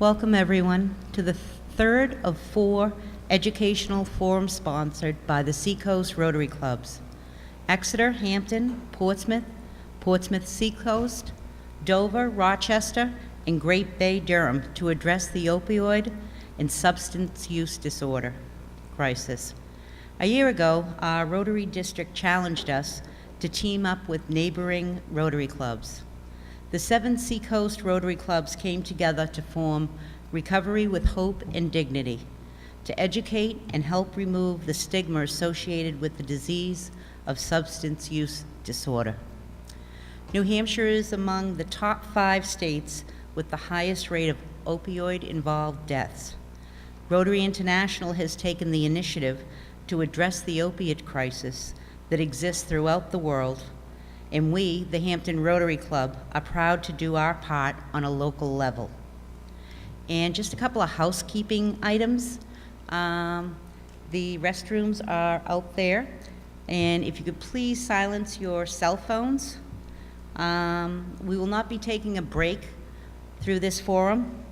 Welcome everyone to the third of 4 educational forums sponsored by the Seacoast Rotary Clubs. Exeter, Hampton, Portsmouth, Portsmouth Seacoast, Dover, Rochester, and Great Bay, Durham to address the opioid and substance use disorder crisis. A year ago, our Rotary District challenged us to team up with neighboring Rotary Clubs. The 7 Seacoast Rotary Clubs came together to form Recovery with Hope and Dignity, to educate and help remove the stigma associated with the disease of substance use disorder. New Hampshire is among the top 5 states with the highest rate of opioid-involved deaths. Rotary International has taken the initiative to address the opiate crisis that exists throughout the world, and we, the Hampton Rotary Club, are proud to do our part on a local level. And just a couple of housekeeping items. The restrooms are out there, and if you could please silence your cell phones. We will not be taking a break through this forum,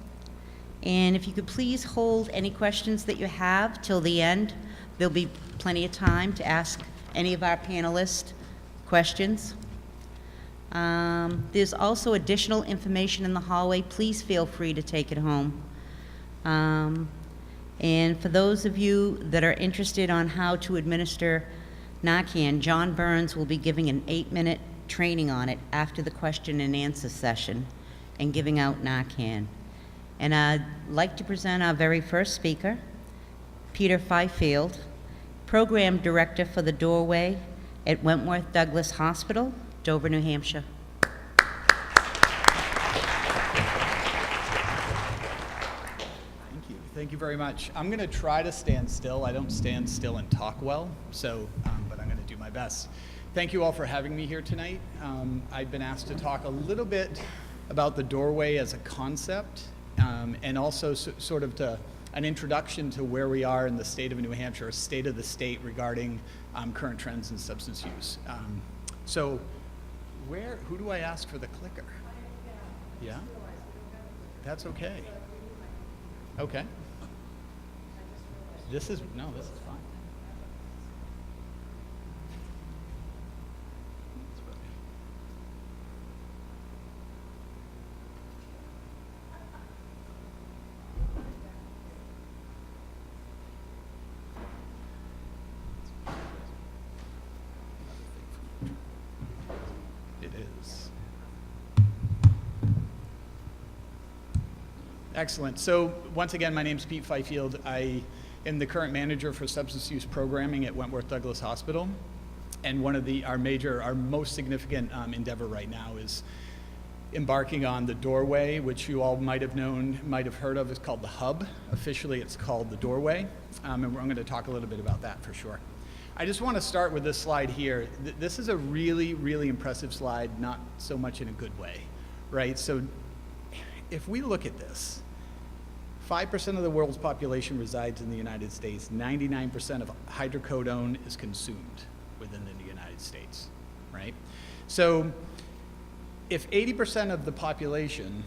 and if you could please hold any questions that you have till the end. There'll be plenty of time to ask any of our panelists questions. There's also additional information in the hallway. Please feel free to take it home. And for those of you that are interested on how to administer Narcan, John Burns will be giving an 8-minute training on it after the question and answer session and giving out Narcan. And I'd like to present our very first speaker, Peter Fifield, Program Director for the Doorway at Wentworth Douglas Hospital, Dover, New Hampshire. Thank you very much. I'm going to try to stand still. I don't stand still and talk well, so but I'm going to do my best. Thank you all for having me here tonight. I've been asked to talk a little bit about the doorway as a concept, and also sort of an introduction to where we are in the state of New Hampshire, a state of the state regarding current trends in substance use. So who do I ask for the clicker? Yeah? That's okay. Okay. This is fine. It is. Excellent. So once again, my name's Pete Fifield. I am the current manager for substance use programming at Wentworth Douglas Hospital. And one of our most significant endeavor right now is embarking on the Doorway, which you all might have heard of. It's called the Hub. Officially, it's called the Doorway. And I'm going to talk a little bit about that for sure. I just want to start with this slide here. This is a really, really impressive slide, not so much in a good way, right? So if we look at this, 5% of the world's population resides in the United States. 99% of hydrocodone is consumed within the United States, right? So if 80% of the population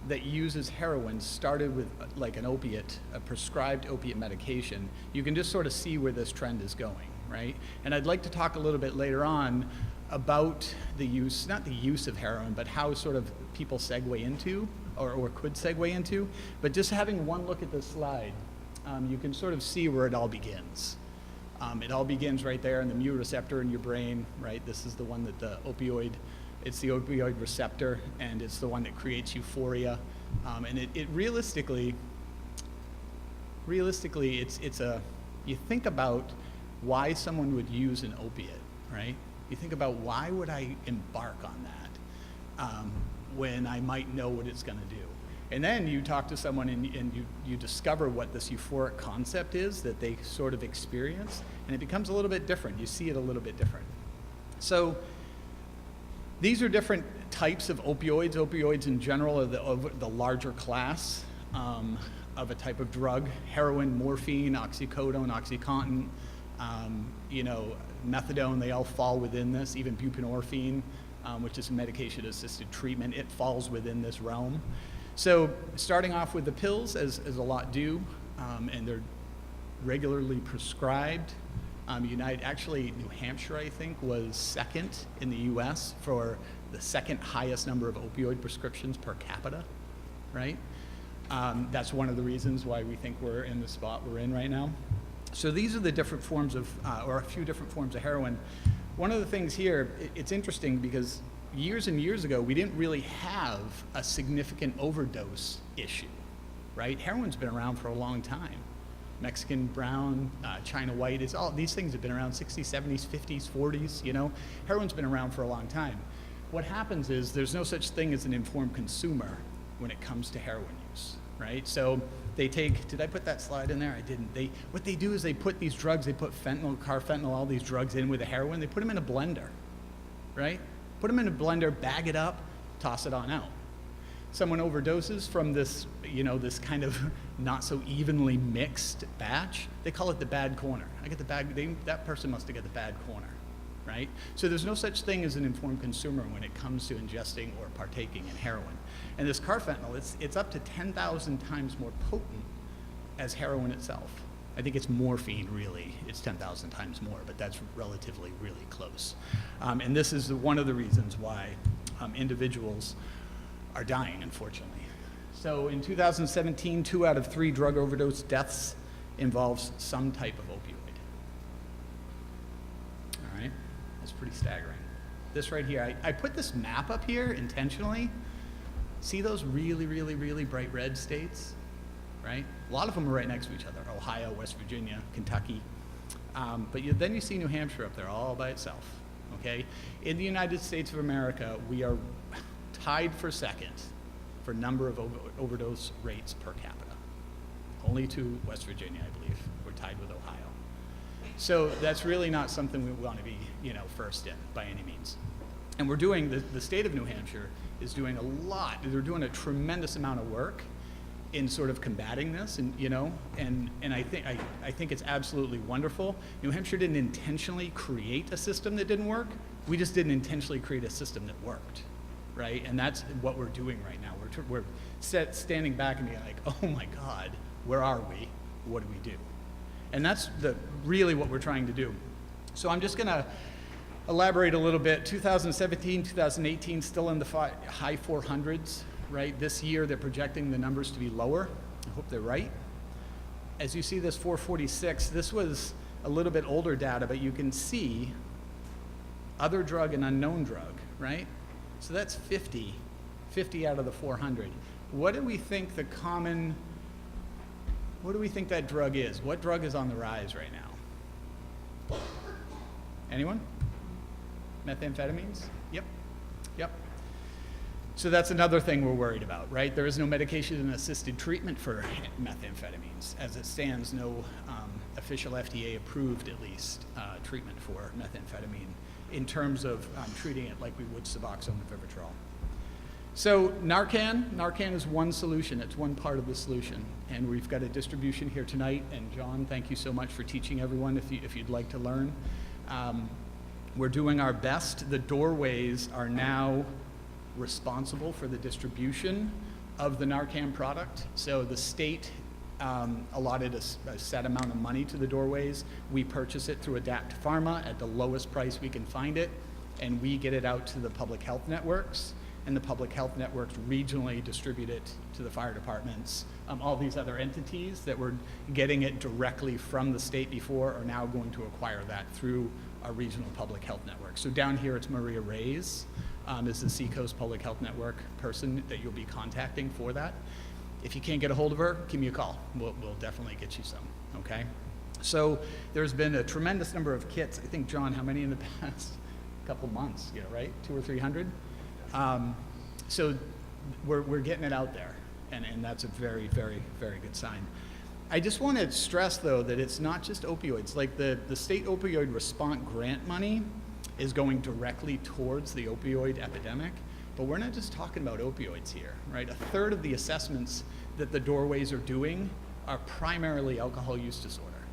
that uses heroin started with like an opiate, a prescribed opiate medication, you can just sort of see where this trend is going, right? And I'd like to talk a little bit later on about the use, not the use of heroin, but how sort of people segue into, or could segue into. But just having one look at this slide, you can sort of see where it all begins. It all begins right there in the mu receptor in your brain, right? This is the one that it's the opioid receptor, and it's the one that creates euphoria. And it realistically, you think about why someone would use an opiate, right? You think about, why would I embark on that when I might know what it's going to do? And then you talk to someone and you discover what this euphoric concept is that they sort of experience, and it becomes a little bit different. You see it a little bit different. So these are different types of opioids. Opioids in general are the larger class of a type of drug. Heroin, morphine, oxycodone, OxyContin, methadone, they all fall within this. Even buprenorphine, which is a medication-assisted treatment, it falls within this realm. So starting off with the pills, as a lot do, and they're regularly prescribed. Actually, New Hampshire, I think, was second in the US for the second highest number of opioid prescriptions per capita, right? That's one of the reasons why we think we're in the spot we're in right now. So these are the different forms of, or a few different forms of heroin. One of the things here, it's interesting because years and years ago, we didn't really have a significant overdose issue, right? Heroin's been around for a long time. Mexican brown, China white, all these things have been around 60s, 70s, 50s, 40s, you know? Heroin's been around for a long time. What happens is there's no such thing as an informed consumer when it comes to heroin use, right? So they take, did I put that slide in there? I didn't. What they do is they put these drugs, they put fentanyl, carfentanil, all these drugs in with the heroin, they put them in a blender, right? Put them in a blender, bag it up, toss it on out. Someone overdoses from this, you know, this kind of not so evenly mixed batch, they call it the bad corner. That person must have got the bad corner, right? So there's no such thing as an informed consumer when it comes to ingesting or partaking in heroin. And this carfentanil, it's up to 10,000 times more potent as heroin itself. I think it's morphine, really. It's 10,000 times more, but that's relatively, really close. And this is one of the reasons why individuals are dying, unfortunately. So in 2017, 2 out of 3 drug overdose deaths involves some type of opioid. All right, that's pretty staggering. This right here, I put this map up here intentionally. See those really, really, really bright red states, right? A lot of them are right next to each other, Ohio, West Virginia, Kentucky. But then you see New Hampshire up there all by itself, okay? In the United States of America, we are tied for second for number of overdose rates per capita. Only to West Virginia, I believe. We're tied with Ohio. So that's really not something we want to be, you know, first in by any means. And we're doing, the state of New Hampshire is doing a lot. They're doing a tremendous amount of work in sort of combating this, and you know, and I think it's absolutely wonderful. New Hampshire didn't intentionally create a system that didn't work. We just didn't intentionally create a system that worked, right? And that's what we're doing right now. We're standing back and being like, oh my God, where are we? What do we do? And that's really what we're trying to do. So I'm just gonna elaborate a little bit. 2017, 2018, still in the high 400s, right? This year, they're projecting the numbers to be lower. I hope they're right. As you see this 446, this was a little bit older data, but you can see other drug and unknown drug, right? So that's 50 out of the 400. What do we think that drug is? What drug is on the rise right now? Anyone? Methamphetamines? Yep. So that's another thing we're worried about, right? There is no medication-assisted treatment for methamphetamines. As it stands, no official FDA-approved, at least, treatment for methamphetamine in terms of treating it like we would Suboxone and Vivitrol. So Narcan is one solution. It's one part of the solution. And we've got a distribution here tonight. And John, thank you so much for teaching everyone if you'd like to learn. We're doing our best. The doorways are now responsible for the distribution of the Narcan product. So the state allotted a set amount of money to the doorways. We purchase it through Adapt Pharma at the lowest price we can find it, and we get it out to the public health networks, and the public health networks regionally distribute it to the fire departments. All these other entities that were getting it directly from the state before are now going to acquire that through our regional public health network. So down here it's Maria Reyes, is the Seacoast Public Health Network person that you'll be contacting for that. If you can't get a hold of her, give me a call. We'll definitely get you some, okay? So there's been a tremendous number of kits. I think, John, how many in the past couple months, right? 200 or 300? So we're getting it out there, and that's a very, very, very good sign. I just want to stress, though, that it's not just opioids. Like the state opioid response grant money is going directly towards the opioid epidemic, but we're not just talking about opioids here, right? A third of the assessments that the doorways are doing are primarily alcohol use disorder,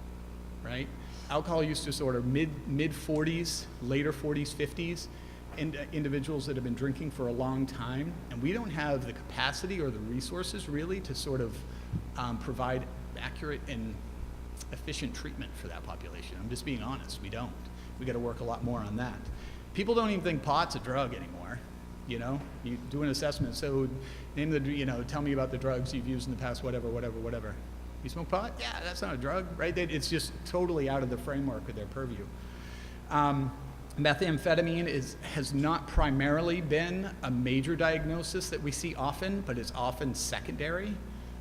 right? Alcohol use disorder, mid 40s, later 40s, 50s. individuals that have been drinking for a long time, and we don't have the capacity or the resources really to sort of provide accurate and efficient treatment for that population. I'm just being honest, we don't. We got to work a lot more on that. People don't even think pot's a drug anymore. You know, you do an assessment, so name the, tell me about the drugs you've used in the past, whatever. You smoke pot? Yeah, that's not a drug, right? It's just totally out of the framework of their purview. Methamphetamine has not primarily been a major diagnosis that we see often, but it's often secondary.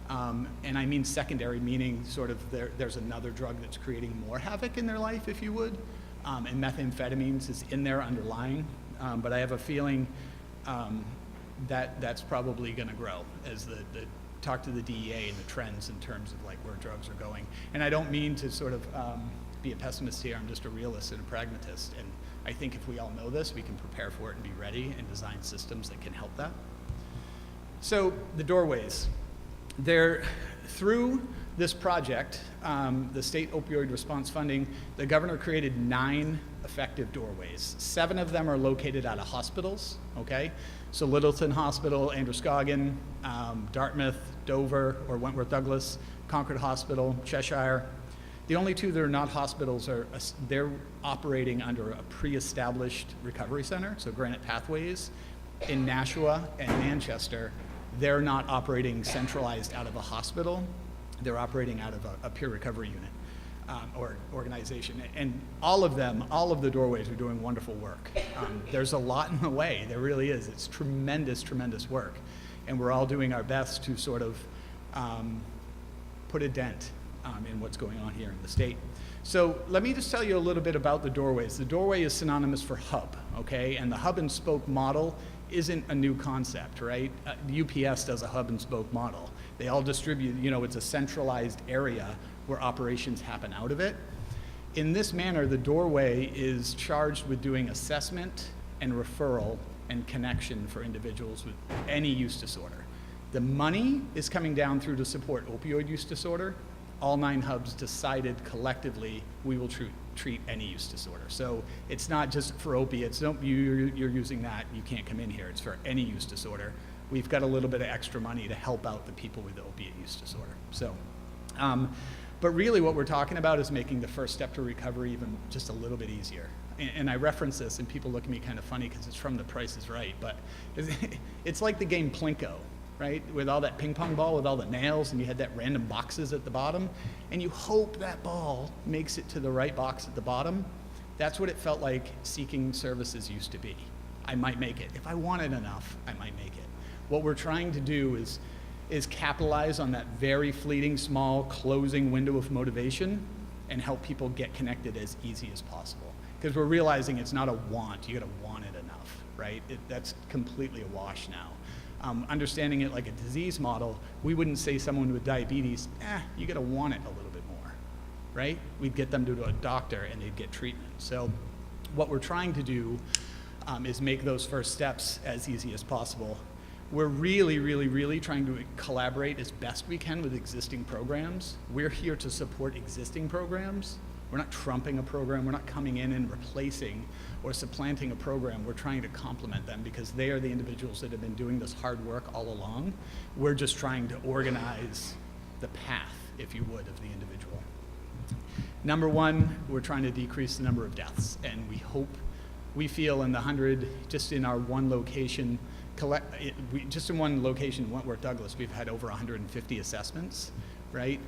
And I mean secondary, meaning sort of there's another drug that's creating more havoc in their life, if you would. And methamphetamines is in there underlying. But I have a feeling that's probably going to grow as the talk to the DEA and the trends in terms of like where drugs are going. And I don't mean to sort of be a pessimist here. I'm just a realist and a pragmatist. And I think if we all know this, we can prepare for it and be ready and design systems that can help that. So the doorways. Through this project, the state opioid response funding, the governor created 9 effective doorways. 7 of them are located out of hospitals, okay? So Littleton Hospital, Androscoggin, Dartmouth, Dover, or Wentworth Douglas, Concord Hospital, Cheshire. The only 2 that are not hospitals they're operating under a pre-established recovery center, so Granite Pathways, in Nashua and Manchester. They're not operating centralized out of a hospital. They're operating out of a peer recovery unit or organization. And all of the doorways are doing wonderful work. There's a lot in the way, there really is. It's tremendous, tremendous work. And we're all doing our best to sort of put a dent in what's going on here in the state. So let me just tell you a little bit about the doorways. The doorway is synonymous for hub, okay? And the hub and spoke model isn't a new concept, right? UPS does a hub and spoke model. They all distribute, it's a centralized area where operations happen out of it. In this manner, the doorway is charged with doing assessment and referral and connection for individuals with any use disorder. The money is coming down through to support opioid use disorder. All 9 hubs decided collectively we will treat any use disorder. So it's not just for opiates. You're using that, you can't come in here. It's for any use disorder. We've got a little bit of extra money to help out the people with the opiate use disorder. So, but really what we're talking about is making the first step to recovery even just a little bit easier. And I reference this and people look at me kind of funny because it's from The Price is Right, but it's like the game Plinko, right? With all that ping pong ball with all the nails and you had that random boxes at the bottom and you hope that ball makes it to the right box at the bottom. That's what it felt like seeking services used to be. I might make it. If I want it enough, I might make it. What we're trying to do is capitalize on that very fleeting, small, closing window of motivation and help people get connected as easy as possible. Because we're realizing it's not a want, you gotta want it enough, right? That's completely a wash now. Understanding it like a disease model, we wouldn't say someone with diabetes, you gotta want it a little bit more, right? We'd get them to a doctor and they'd get treatment. So what we're trying to do is make those first steps as easy as possible. We're really, really, really trying to collaborate as best we can with existing programs. We're here to support existing programs. We're not trumping a program. We're not coming in and replacing or supplanting a program. We're trying to complement them because they are the individuals that have been doing this hard work all along. We're just trying to organize the path, if you would, of the individual. Number 1, we're trying to decrease the number of deaths, and we feel in the 100, just in our one location, just in one location, Wentworth Douglas, we've had over 150 assessments, right?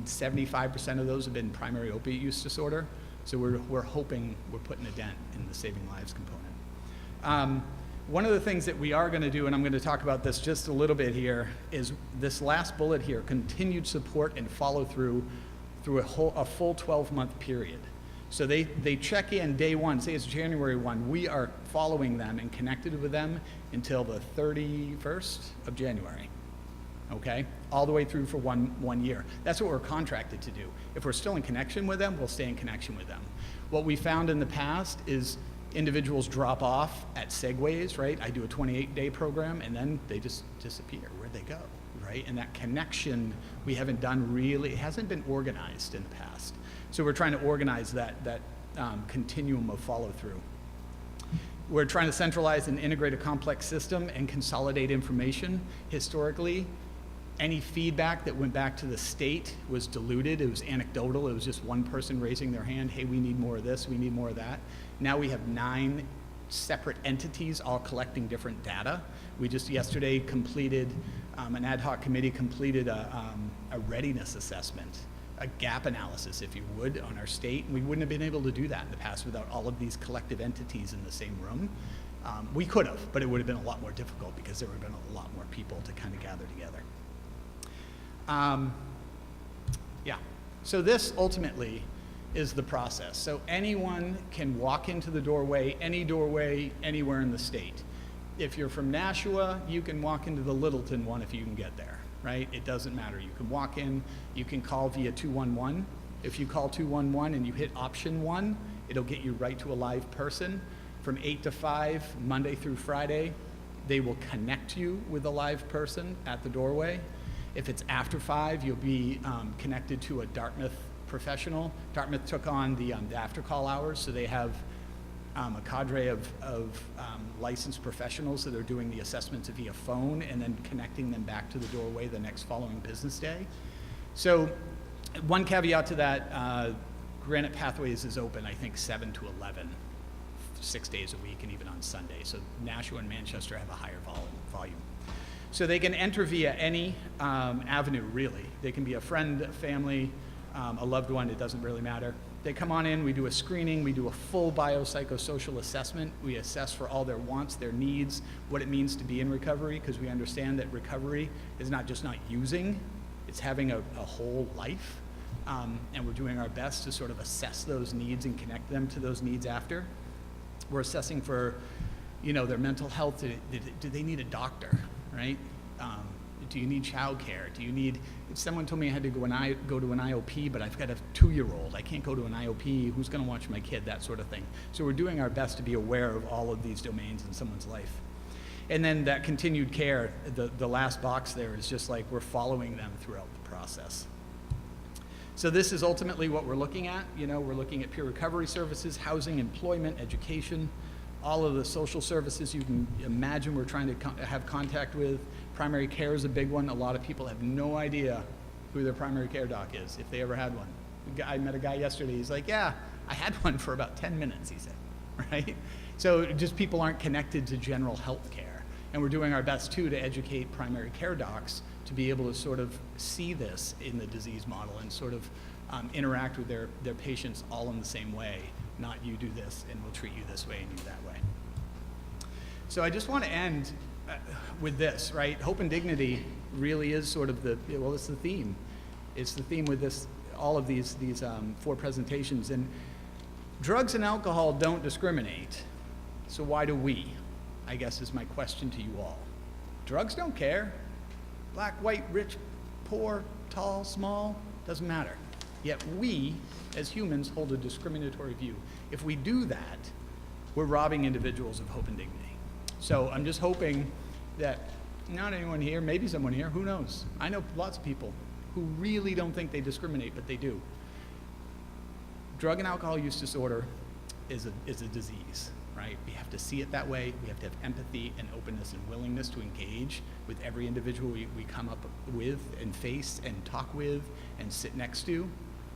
75% of those have been primary opiate use disorder. So we're hoping we're putting a dent in the saving lives component. One of the things that we are going to do, and I'm going to talk about this just a little bit here, is this last bullet here, continued support and follow through a full 12-month period. So they check in day 1, say it's January 1, we are following them and connected with them until the 31st of January, okay? All the way through for one year. That's what we're contracted to do. If we're still in connection with them, we'll stay in connection with them. What we found in the past is individuals drop off at segues, right? I do a 28-day program and then they just disappear. Where'd they go, right? And that connection we haven't done really, it hasn't been organized in the past. So we're trying to organize that continuum of follow through. We're trying to centralize and integrate a complex system and consolidate information. Historically, any feedback that went back to the state was diluted. It was anecdotal. It was just one person raising their hand, hey, we need more of this, we need more of that. Now we have 9 separate entities all collecting different data. We just yesterday completed, an ad hoc committee completed a readiness assessment, a gap analysis, if you would, on our state. We wouldn't have been able to do that in the past without all of these collective entities in the same room. We could have, but it would have been a lot more difficult because there would have been a lot more people to kind of gather together. Yeah, so this ultimately is the process. So anyone can walk into the doorway, any doorway, anywhere in the state. If you're from Nashua, you can walk into the Littleton one if you can get there, right? It doesn't matter. You can walk in, you can call via 211. If you call 211 and you hit option 1, it'll get you right to a live person. From 8 to 5, Monday through Friday, they will connect you with a live person at the doorway. If it's after 5, you'll be connected to a Dartmouth professional. Dartmouth took on the after call hours, so they have a cadre of licensed professionals that are doing the assessments via phone and then connecting them back to the doorway the next following business day. So one caveat to that, Granite Pathways is open, I think, 7 to 11, 6 days a week, and even on Sunday. So Nashua and Manchester have a higher volume. So they can enter via any avenue, really. They can be a friend, a family, a loved one, it doesn't really matter. They come on in, we do a screening, we do a full biopsychosocial assessment. We assess for all their wants, their needs, what it means to be in recovery, because we understand that recovery is not just not using, it's having a whole life. And we're doing our best to sort of assess those needs and connect them to those needs after. We're assessing for, their mental health. Do they need a doctor, right? Do you need childcare? Someone told me I had to go to an IOP, but I've got a 2-year-old. I can't go to an IOP. Who's going to watch my kid? That sort of thing. So we're doing our best to be aware of all of these domains in someone's life. And then that continued care, the last box there is just like we're following them throughout the process. So this is ultimately what we're looking at. We're looking at peer recovery services, housing, employment, education, all of the social services you can imagine we're trying to have contact with. Primary care is a big one. A lot of people have no idea who their primary care doc is, if they ever had one. I met a guy yesterday, he's like, yeah, I had one for about 10 minutes, he said, right? So just people aren't connected to general health care. And we're doing our best, too, to educate primary care docs to be able to sort of see this in the disease model and sort of interact with their patients all in the same way, not you do this and we'll treat you this way and you that way. So I just want to end with this, right? Hope and dignity really is sort of it's the theme. It's the theme with this, all of these 4 presentations. And drugs and alcohol don't discriminate. So why do we? I guess is my question to you all. Drugs don't care. Black, white, rich, poor, tall, small, doesn't matter. Yet we, as humans, hold a discriminatory view. If we do that, we're robbing individuals of hope and dignity. So I'm just hoping that not anyone here, maybe someone here, who knows? I know lots of people who really don't think they discriminate, but they do. Drug and alcohol use disorder is a disease, right? We have to see it that way. We have to have empathy and openness and willingness to engage with every individual we come up with and face and talk with and sit next to,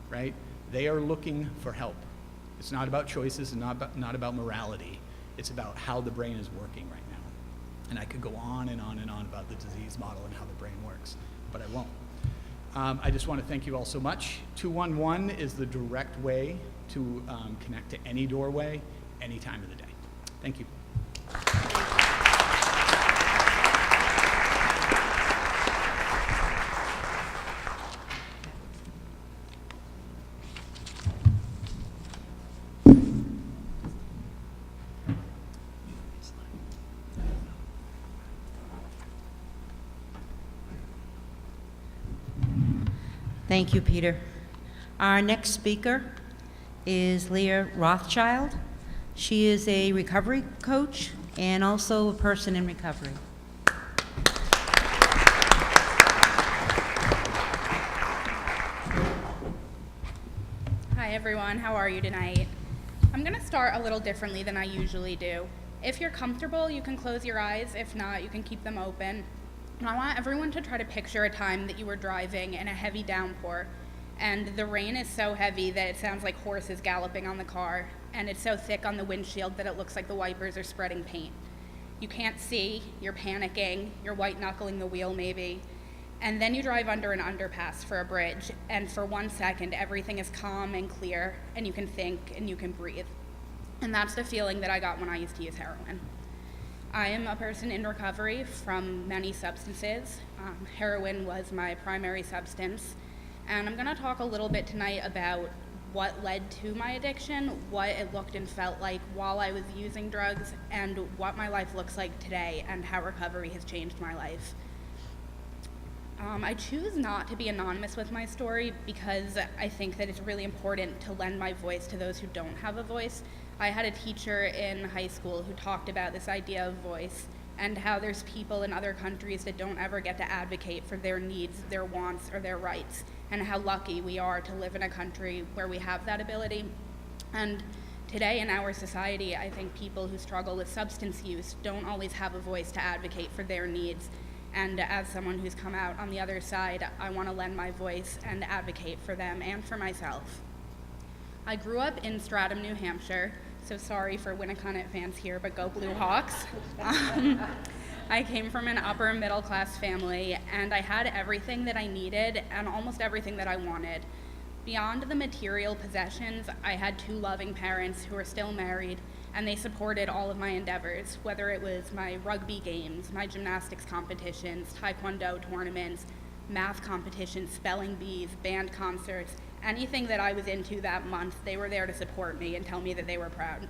right? They are looking for help. It's not about choices and not about morality. It's about how the brain is working right now. And I could go on and on and on about the disease model and how the brain works, but I won't. I just want to thank you all so much. 211 is the direct way to connect to any doorway, any time of the day. Thank you. Thank you, Peter. Our next speaker is Leah Rothschild. She is a recovery coach and also a person in recovery. Hi everyone, how are you tonight? I'm going to start a little differently than I usually do. If you're comfortable, you can close your eyes. If not, you can keep them open. And I want everyone to try to picture a time that you were driving in a heavy downpour, and the rain is so heavy that it sounds like horses galloping on the car, and it's so thick on the windshield that it looks like the wipers are spreading paint. You can't see, you're panicking, you're white-knuckling the wheel maybe, and then you drive under an underpass for a bridge, and for 1 second, everything is calm and clear, and you can think and you can breathe. And that's the feeling that I got when I used to use heroin. I am a person in recovery from many substances. Heroin was my primary substance, and I'm gonna talk a little bit tonight about what led to my addiction, what it looked and felt like while I was using drugs, and what my life looks like today, and how recovery has changed my life. I choose not to be anonymous with my story because I think that it's really important to lend my voice to those who don't have a voice. I had a teacher in high school who talked about this idea of voice and how there's people in other countries that don't ever get to advocate for their needs, their wants, or their rights, and how lucky we are to live in a country where we have that ability. And today in our society, I think people who struggle with substance use don't always have a voice to advocate for their needs. And as someone who's come out on the other side, I want to lend my voice and advocate for them and for myself. I grew up in Stratham, New Hampshire, so sorry for Winnicott fans here, but go Blue Hawks. I came from an upper middle class family, and I had everything that I needed and almost everything that I wanted. Beyond the material possessions, I had 2 loving parents who are still married, and they supported all of my endeavors, whether it was my rugby games, my gymnastics competitions, taekwondo tournaments, math competitions, spelling bees, band concerts, anything that I was into that month, they were there to support me and tell me that they were proud.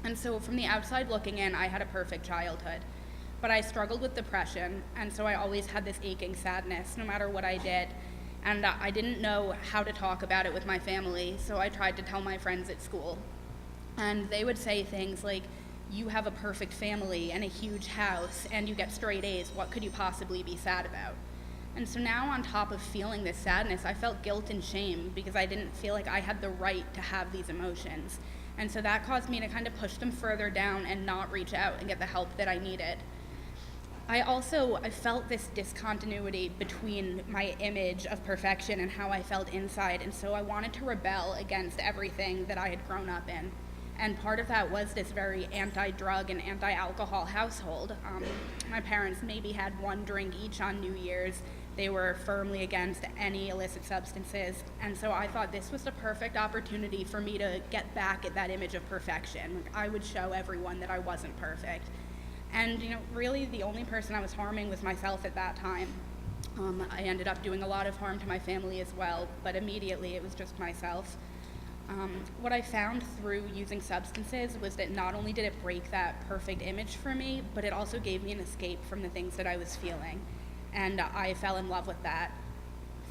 And so from the outside looking in, I had a perfect childhood. But I struggled with depression, and so I always had this aching sadness no matter what I did. And I didn't know how to talk about it with my family, so I tried to tell my friends at school. And they would say things like, "You have a perfect family and a huge house, and you get straight A's. What could you possibly be sad about?" And so now, on top of feeling this sadness, I felt guilt and shame because I didn't feel like I had the right to have these emotions. And so that caused me to kind of push them further down and not reach out and get the help that I needed. I felt this discontinuity between my image of perfection and how I felt inside, and so I wanted to rebel against everything that I had grown up in. And part of that was this very anti-drug and anti-alcohol household. My parents maybe had 1 drink each on New Year's. They were firmly against any illicit substances. And so I thought this was the perfect opportunity for me to get back at that image of perfection. I would show everyone that I wasn't perfect. And really the only person I was harming was myself at that time. I ended up doing a lot of harm to my family as well, but immediately it was just myself. What I found through using substances was that not only did it break that perfect image for me, but it also gave me an escape from the things that I was feeling. And I fell in love with that.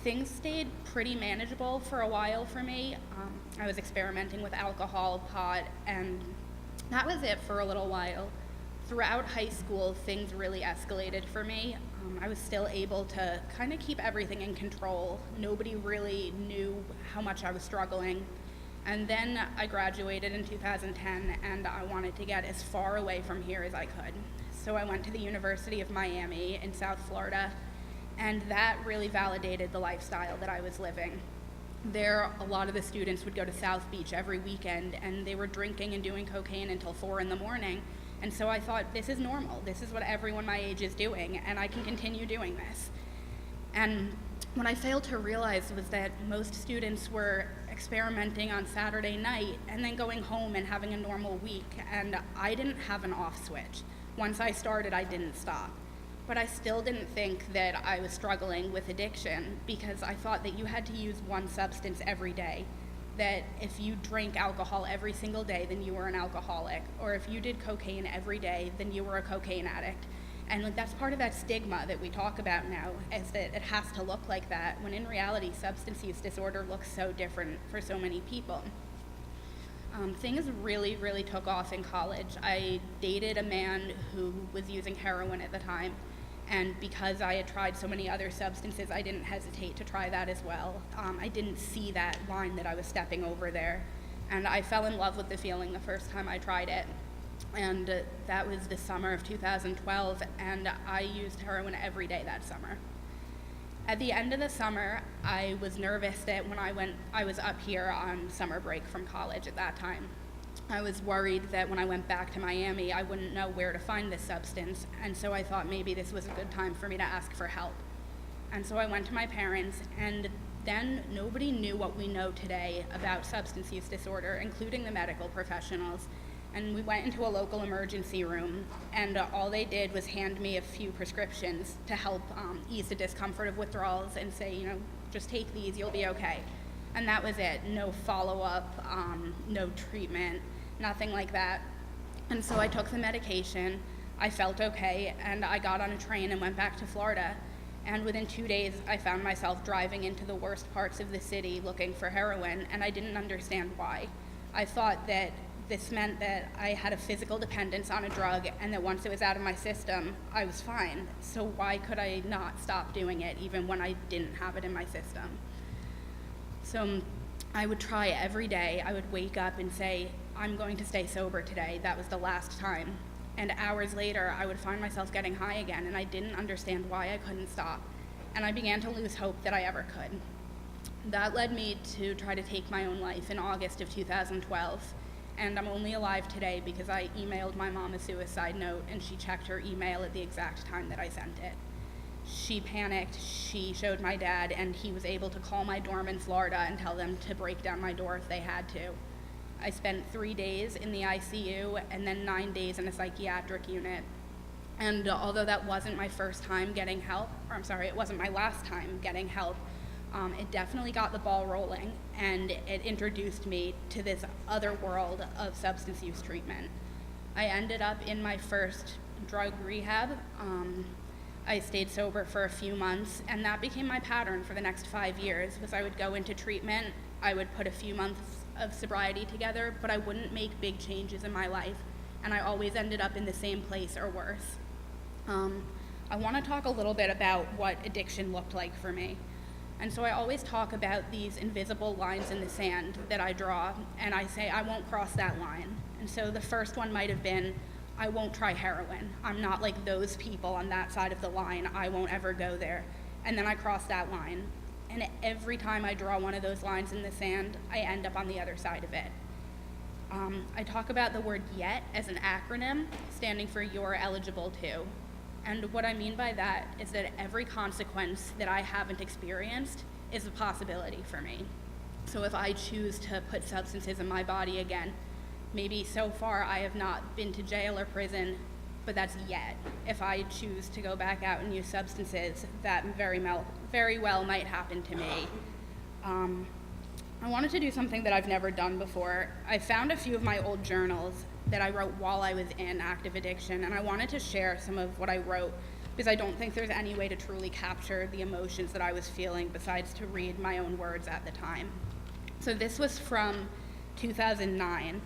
Things stayed pretty manageable for a while for me. I was experimenting with alcohol, pot, and that was it for a little while. Throughout high school, things really escalated for me. I was still able to kind of keep everything in control. Nobody really knew how much I was struggling. And then I graduated in 2010, and I wanted to get as far away from here as I could. So I went to the University of Miami in South Florida, and that really validated the lifestyle that I was living. There, a lot of the students would go to South Beach every weekend, and they were drinking and doing cocaine until 4 in the morning. And so I thought, this is normal. This is what everyone my age is doing, and I can continue doing this. And what I failed to realize was that most students were experimenting on Saturday night and then going home and having a normal week, and I didn't have an off switch. Once I started, I didn't stop. But I still didn't think that I was struggling with addiction because I thought that you had to use one substance every day. That if you drank alcohol every single day, then you were an alcoholic. Or if you did cocaine every day, then you were a cocaine addict. And that's part of that stigma that we talk about now, is that it has to look like that, when in reality, substance use disorder looks so different for so many people. Things really, really took off in college. I dated a man who was using heroin at the time, and because I had tried so many other substances, I didn't hesitate to try that as well. I didn't see that line that I was stepping over there, and I fell in love with the feeling the first time I tried it. And that was the summer of 2012, and I used heroin every day that summer. At the end of the summer, I was nervous that when I was up here on summer break from college at that time. I was worried that when I went back to Miami, I wouldn't know where to find this substance, and so I thought maybe this was a good time for me to ask for help. And so I went to my parents, and then nobody knew what we know today about substance use disorder, including the medical professionals. And we went into a local emergency room, and all they did was hand me a few prescriptions to help ease the discomfort of withdrawals and say, just take these, you'll be okay. And that was it. No follow-up, no treatment, nothing like that. And so I took the medication, I felt okay, and I got on a train and went back to Florida. And within 2 days, I found myself driving into the worst parts of the city looking for heroin, and I didn't understand why. I thought that this meant that I had a physical dependence on a drug, and that once it was out of my system, I was fine. So why could I not stop doing it even when I didn't have it in my system? So I would try every day. I would wake up and say, I'm going to stay sober today. That was the last time. And hours later, I would find myself getting high again, and I didn't understand why I couldn't stop. And I began to lose hope that I ever could. That led me to try to take my own life in August of 2012. And I'm only alive today because I emailed my mom a suicide note, and she checked her email at the exact time that I sent it. She panicked, she showed my dad, and he was able to call my dorm in Florida and tell them to break down my door if they had to. I spent 3 days in the ICU and then 9 days in a psychiatric unit. And although that wasn't my first time getting help, it wasn't my last time getting help, it definitely got the ball rolling, and it introduced me to this other world of substance use treatment. I ended up in my first drug rehab. I stayed sober for a few months, and that became my pattern for the next 5 years, was I would go into treatment, I would put a few months of sobriety together, but I wouldn't make big changes in my life, and I always ended up in the same place or worse. I want to talk a little bit about what addiction looked like for me. And so I always talk about these invisible lines in the sand that I draw, and I say I won't cross that line. And so the first one might have been, I won't try heroin. I'm not like those people on that side of the line. I won't ever go there. And then I cross that line. And every time I draw one of those lines in the sand, I end up on the other side of it. I talk about the word YET as an acronym, standing for You're Eligible To. And what I mean by that is that every consequence that I haven't experienced is a possibility for me. So if I choose to put substances in my body again, maybe so far I have not been to jail or prison, but that's yet. If I choose to go back out and use substances, that very well might happen to me. I wanted to do something that I've never done before. I found a few of my old journals that I wrote while I was in active addiction, and I wanted to share some of what I wrote because I don't think there's any way to truly capture the emotions that I was feeling besides to read my own words at the time. So this was from 2009,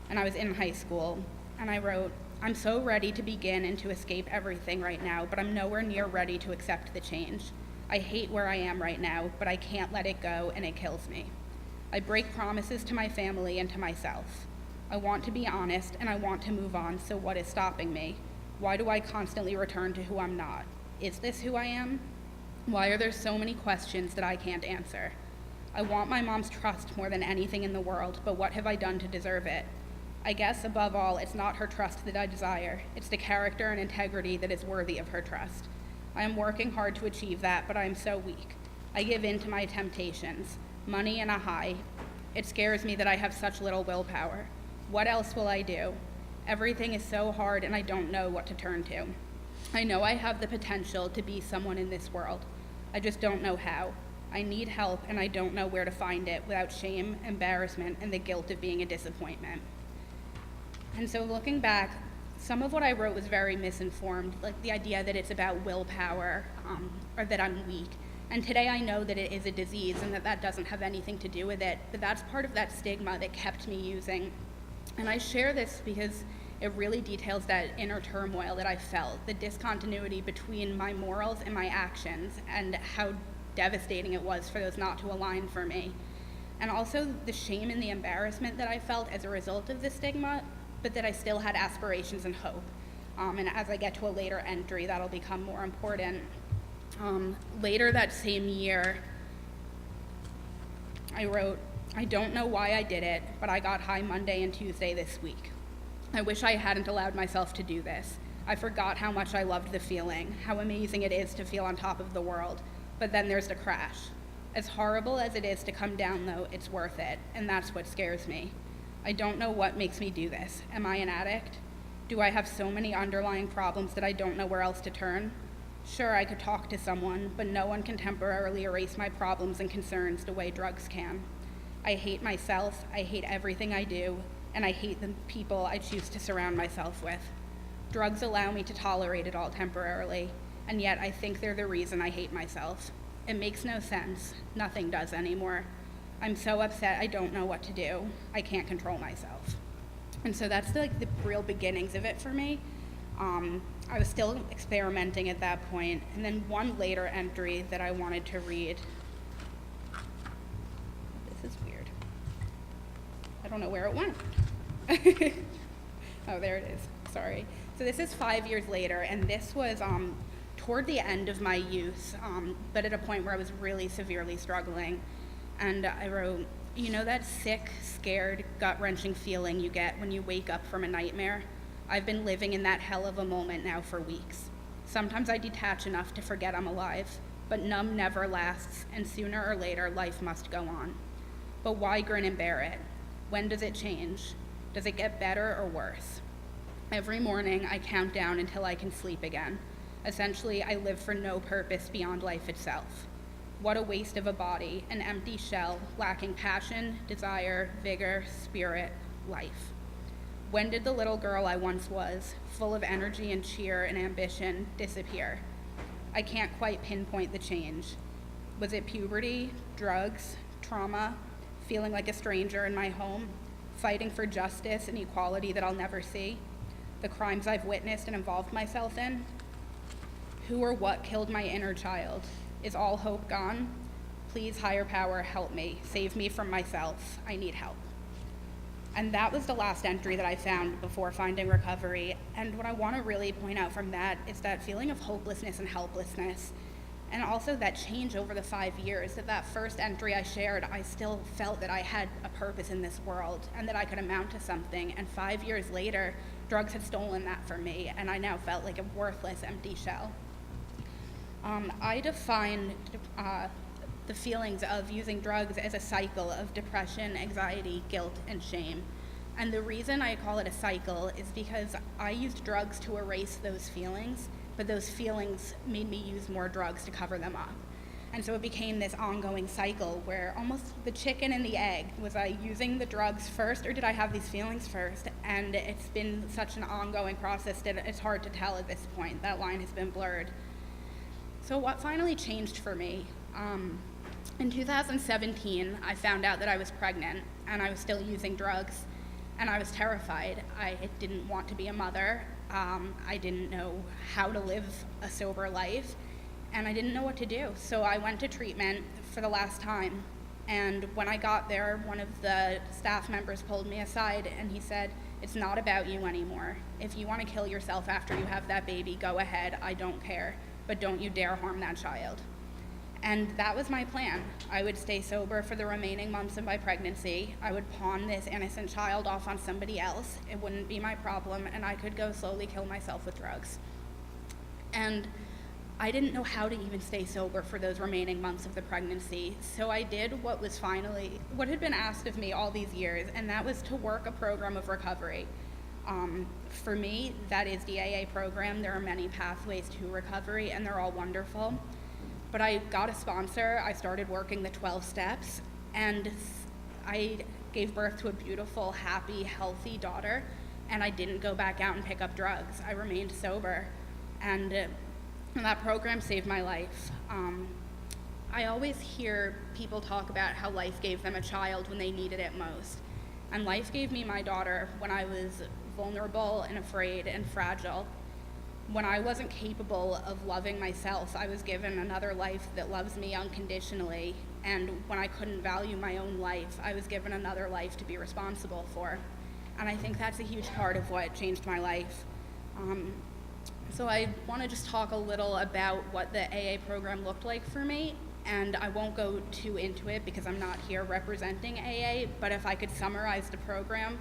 and I was in high school, and I wrote, I'm so ready to begin and to escape everything right now, but I'm nowhere near ready to accept the change. I hate where I am right now, but I can't let it go, and it kills me. I break promises to my family and to myself. I want to be honest, and I want to move on, so what is stopping me? Why do I constantly return to who I'm not? Is this who I am? Why are there so many questions that I can't answer? I want my mom's trust more than anything in the world, but what have I done to deserve it? I guess, above all, it's not her trust that I desire. It's the character and integrity that is worthy of her trust. I am working hard to achieve that, but I am so weak. I give in to my temptations. Money and a high. It scares me that I have such little willpower. What else will I do? Everything is so hard, and I don't know what to turn to. I know I have the potential to be someone in this world. I just don't know how. I need help, and I don't know where to find it without shame, embarrassment, and the guilt of being a disappointment. And so looking back, some of what I wrote was very misinformed, like the idea that it's about willpower, or that I'm weak. And today I know that it is a disease and that doesn't have anything to do with it, but that's part of that stigma that kept me using. And I share this because it really details that inner turmoil that I felt, the discontinuity between my morals and my actions, and how devastating it was for those not to align for me. And also the shame and the embarrassment that I felt as a result of the stigma but that I still had aspirations and hope. And as I get to a later entry, that'll become more important. Later that same year, I wrote, "I don't know why I did it, but I got high Monday and Tuesday this week. I wish I hadn't allowed myself to do this. I forgot how much I loved the feeling, how amazing it is to feel on top of the world, but then there's the crash. As horrible as it is to come down, though, it's worth it, and that's what scares me. I don't know what makes me do this. Am I an addict? Do I have so many underlying problems that I don't know where else to turn? Sure, I could talk to someone, but no one can temporarily erase my problems and concerns the way drugs can. I hate myself, I hate everything I do, and I hate the people I choose to surround myself with. Drugs allow me to tolerate it all temporarily, and yet I think they're the reason I hate myself. It makes no sense. Nothing does anymore. I'm so upset I don't know what to do. I can't control myself." And so that's the real beginnings of it for me. I was still experimenting at that point, and then one later entry that I wanted to read. This is weird. I don't know where it went. Oh, there it is. Sorry. So this is 5 years later, and this was toward the end of my use, but at a point where I was really severely struggling. And I wrote, "You know that sick, scared, gut-wrenching feeling you get when you wake up from a nightmare? I've been living in that hell of a moment now for weeks. Sometimes I detach enough to forget I'm alive, but numb never lasts, and sooner or later life must go on. But why grin and bear it? When does it change? Does it get better or worse? Every morning I count down until I can sleep again. Essentially, I live for no purpose beyond life itself. What a waste of a body, an empty shell, lacking passion, desire, vigor, spirit, life. When did the little girl I once was, full of energy and cheer and ambition, disappear? I can't quite pinpoint the change. Was it puberty, drugs, trauma, feeling like a stranger in my home, fighting for justice and equality that I'll never see, the crimes I've witnessed and involved myself in? Who or what killed my inner child? Is all hope gone? Please, higher power, help me. Save me from myself. I need help." And that was the last entry that I found before finding recovery. And what I want to really point out from that is that feeling of hopelessness and helplessness, and also that change over the 5 years. That first entry I shared, I still felt that I had a purpose in this world and that I could amount to something. And 5 years later, drugs had stolen that from me, and I now felt like a worthless, empty shell. I define the feelings of using drugs as a cycle of depression, anxiety, guilt, and shame. And the reason I call it a cycle is because I used drugs to erase those feelings, but those feelings made me use more drugs to cover them up. And so it became this ongoing cycle where almost the chicken and the egg. Was I using the drugs first, or did I have these feelings first? And it's been such an ongoing process that it's hard to tell at this point. That line has been blurred. So what finally changed for me? In 2017, I found out that I was pregnant, and I was still using drugs, and I was terrified. I didn't want to be a mother. I didn't know how to live a sober life, and I didn't know what to do. So I went to treatment for the last time, and when I got there, one of the staff members pulled me aside, and he said, "It's not about you anymore. If you want to kill yourself after you have that baby, go ahead, I don't care, but don't you dare harm that child." And that was my plan. I would stay sober for the remaining months of my pregnancy. I would pawn this innocent child off on somebody else. It wouldn't be my problem, and I could go slowly kill myself with drugs. And I didn't know how to even stay sober for those remaining months of the pregnancy, so I did what had been asked of me all these years, and that was to work a program of recovery. For me, that is the AA program. There are many pathways to recovery, and they're all wonderful. But I got a sponsor, I started working the 12 steps, and I gave birth to a beautiful, happy, healthy daughter, and I didn't go back out and pick up drugs. I remained sober, and that program saved my life. I always hear people talk about how life gave them a child when they needed it most, and life gave me my daughter when I was vulnerable and afraid and fragile. When I wasn't capable of loving myself, I was given another life that loves me unconditionally, and when I couldn't value my own life, I was given another life to be responsible for. And I think that's a huge part of what changed my life. So I want to just talk a little about what the AA program looked like for me, and I won't go too into it because I'm not here representing AA, but if I could summarize the program,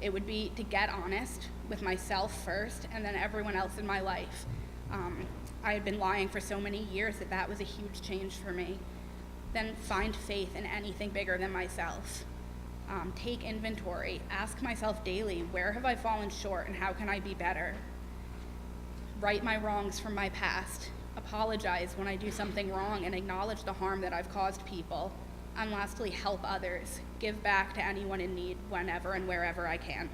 it would be to get honest with myself first and then everyone else in my life. I had been lying for so many years that was a huge change for me. Then find faith in anything bigger than myself. Take inventory, ask myself daily, where have I fallen short and how can I be better? Right my wrongs from my past, apologize when I do something wrong and acknowledge the harm that I've caused people. And lastly, help others, give back to anyone in need whenever and wherever I can.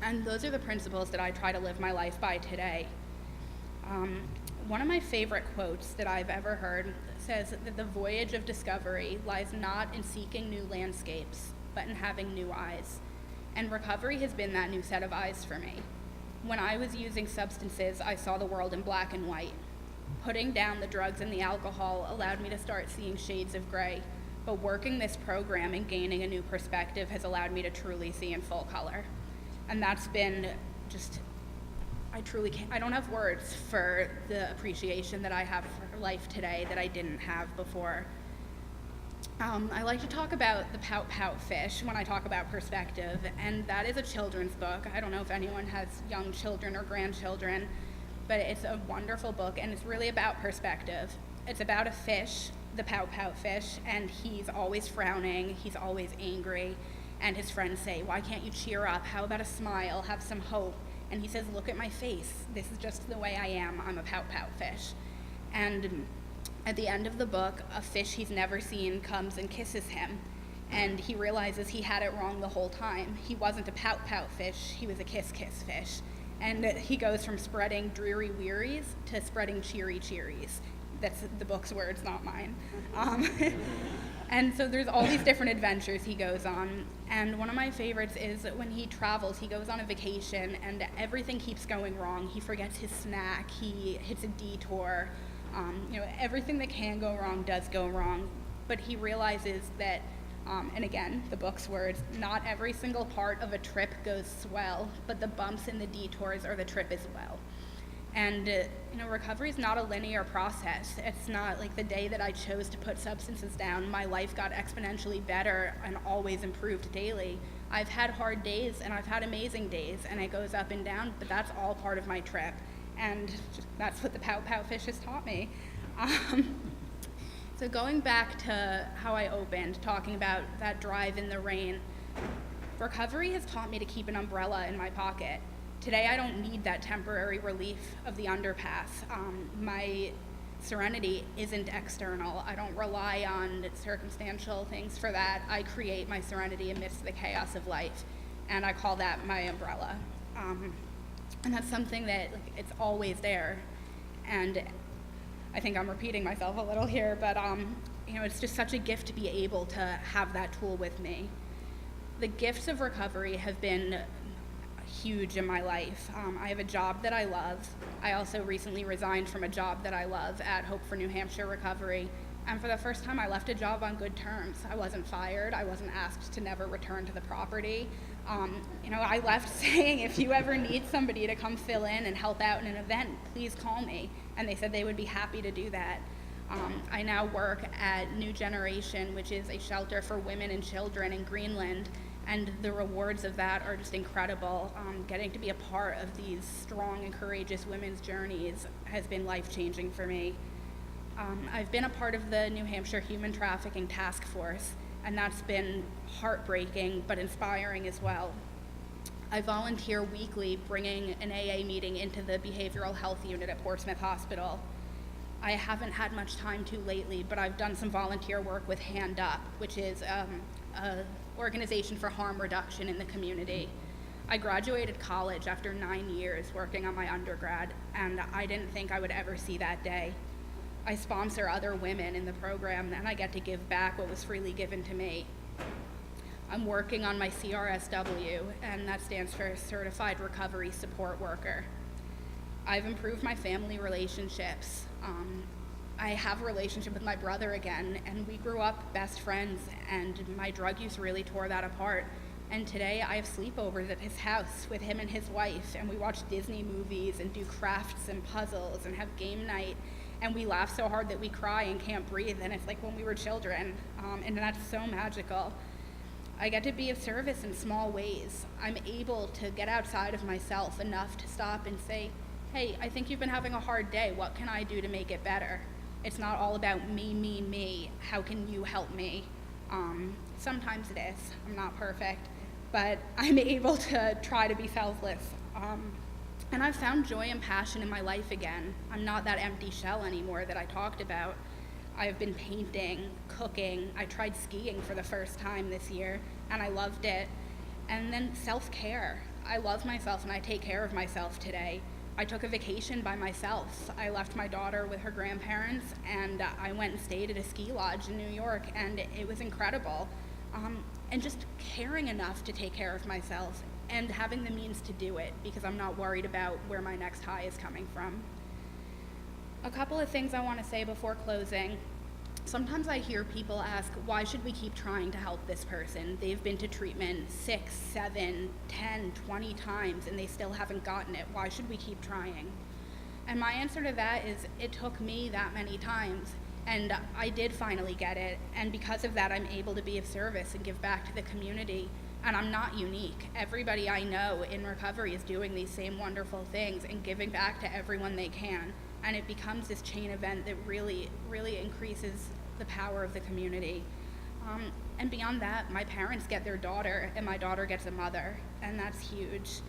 And those are the principles that I try to live my life by today. One of my favorite quotes that I've ever heard says that the voyage of discovery lies not in seeking new landscapes, but in having new eyes. And recovery has been that new set of eyes for me. When I was using substances, I saw the world in black and white. Putting down the drugs and the alcohol allowed me to start seeing shades of gray, but working this program and gaining a new perspective has allowed me to truly see in full color. And that's been just, I don't have words for the appreciation that I have for life today that I didn't have before. I like to talk about the Pout Pout Fish when I talk about perspective, and that is a children's book. I don't know if anyone has young children or grandchildren, but it's a wonderful book, and it's really about perspective. It's about a fish, the Pout Pout Fish, and he's always frowning, he's always angry, and his friends say, why can't you cheer up? How about a smile? Have some hope? And he says, look at my face. This is just the way I am. I'm a Pout Pout Fish. And at the end of the book, a fish he's never seen comes and kisses him, and he realizes he had it wrong the whole time. He wasn't a Pout Pout Fish, he was a Kiss Kiss Fish. And he goes from spreading dreary wearies to spreading cheery cheeries. That's the book's words, not mine. And so there's all these different adventures he goes on. And one of my favorites is when he travels, he goes on a vacation and everything keeps going wrong. He forgets his snack, he hits a detour. Everything that can go wrong does go wrong. But he realizes that, and again, the book's words, not every single part of a trip goes swell, but the bumps and the detours are the trip as well. And recovery is not a linear process. It's not like the day that I chose to put substances down, my life got exponentially better and always improved daily. I've had hard days and I've had amazing days, and it goes up and down, but that's all part of my trip. And that's what the Pout Pout Fish has taught me. So going back to how I opened, talking about that drive in the rain, recovery has taught me to keep an umbrella in my pocket. Today, I don't need that temporary relief of the underpass. My serenity isn't external. I don't rely on circumstantial things for that. I create my serenity amidst the chaos of life, and I call that my umbrella. And that's something that it's always there. And I think I'm repeating myself a little here, but it's just such a gift to be able to have that tool with me. The gifts of recovery have been huge in my life. I have a job that I love. I also recently resigned from a job that I love at Hope for New Hampshire Recovery. And for the first time, I left a job on good terms. I wasn't fired. I wasn't asked to never return to the property. I left saying, if you ever need somebody to come fill in and help out in an event, please call me. And they said they would be happy to do that. I now work at New Generation, which is a shelter for women and children in Greenland. And the rewards of that are just incredible. Getting to be a part of these strong and courageous women's journeys has been life-changing for me. I've been a part of the New Hampshire Human Trafficking Task Force, and that's been heartbreaking but inspiring as well. I volunteer weekly bringing an AA meeting into the behavioral health unit at Portsmouth Hospital. I haven't had much time to lately, but I've done some volunteer work with Hand Up, which is an organization for harm reduction in the community. I graduated college after 9 years working on my undergrad, and I didn't think I would ever see that day. I sponsor other women in the program, and I get to give back what was freely given to me. I'm working on my CRSW, and that stands for Certified Recovery Support Worker. I've improved my family relationships. I have a relationship with my brother again, and we grew up best friends, and my drug use really tore that apart. And today I have sleepovers at his house with him and his wife, and we watch Disney movies and do crafts and puzzles and have game night, and we laugh so hard that we cry and can't breathe, and it's like when we were children, and that's so magical. I get to be of service in small ways. I'm able to get outside of myself enough to stop and say, hey, I think you've been having a hard day. What can I do to make it better? It's not all about me, me, me. How can you help me? Sometimes it is. I'm not perfect, but I'm able to try to be selfless. And I've found joy and passion in my life again. I'm not that empty shell anymore that I talked about. I've been painting, cooking. I tried skiing for the first time this year, and I loved it. And then self-care. I love myself, and I take care of myself today. I took a vacation by myself. I left my daughter with her grandparents, and I went and stayed at a ski lodge in New York, and it was incredible. And just caring enough to take care of myself and having the means to do it, because I'm not worried about where my next high is coming from. A couple of things I want to say before closing. Sometimes I hear people ask, why should we keep trying to help this person? They've been to treatment 6, 7, 10, 20 times, and they still haven't gotten it. Why should we keep trying? And my answer to that is, it took me that many times, and I did finally get it. And because of that, I'm able to be of service and give back to the community. And I'm not unique. Everybody I know in recovery is doing these same wonderful things and giving back to everyone they can. And it becomes this chain event that really, really increases the power of the community. And beyond that, my parents get their daughter, and my daughter gets a mother, and that's huge.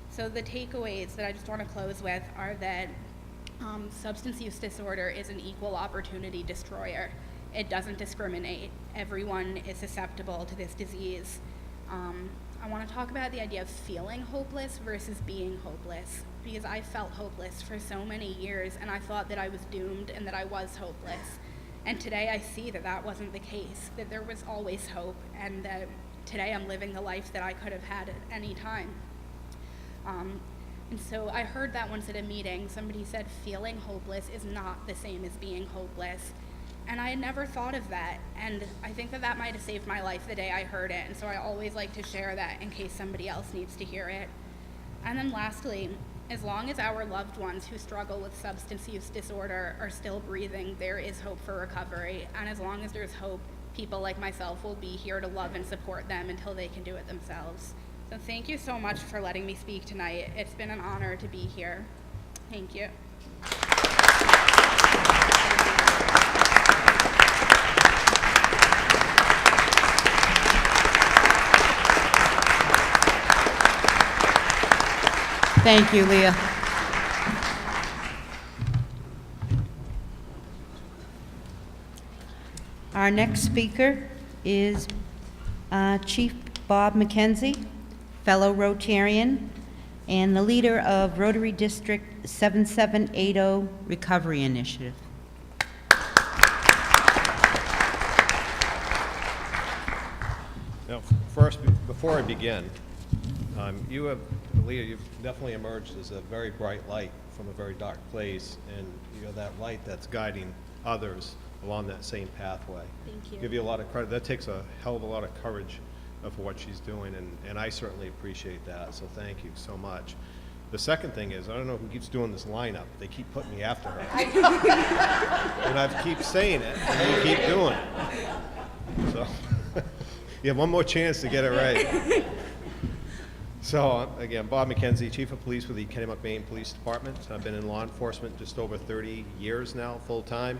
So the takeaways that I just want to close with are that substance use disorder is an equal opportunity destroyer. It doesn't discriminate. Everyone is susceptible to this disease. I want to talk about the idea of feeling hopeless versus being hopeless, because I felt hopeless for so many years, and I thought that I was doomed and that I was hopeless. And today I see that that wasn't the case, that there was always hope, and that today I'm living the life that I could have had at any time. And so I heard that once at a meeting. Somebody said feeling hopeless is not the same as being hopeless. And I had never thought of that, and I think that that might have saved my life the day I heard it, and so I always like to share that in case somebody else needs to hear it. And then lastly, as long as our loved ones who struggle with substance use disorder are still breathing, there is hope for recovery, and as long as there's hope, people like myself will be here to love and support them until they can do it themselves. So thank you so much for letting me speak tonight. It's been an honor to be here. Thank you. Thank you, Leah. Our next speaker is Chief Bob Mckenzie, fellow Rotarian, and the leader of Rotary District 7780 Recovery Initiative. Now, first, before I begin, Leah, you've definitely emerged as a very bright light from a very dark place, and you're that light that's guiding others along that same pathway. Thank you. Give you a lot of credit. That takes a hell of a lot of courage of what she's doing, and I certainly appreciate that, so thank you so much. The second thing is, I don't know who keeps doing this lineup. They keep putting me after her. And I keep saying it, and you keep doing it. So, you have one more chance to get it right. So, again, Bob Mckenzie, Chief of Police with the Kennebunk, Maine Police Department. I've been in law enforcement just over 30 years now, full-time.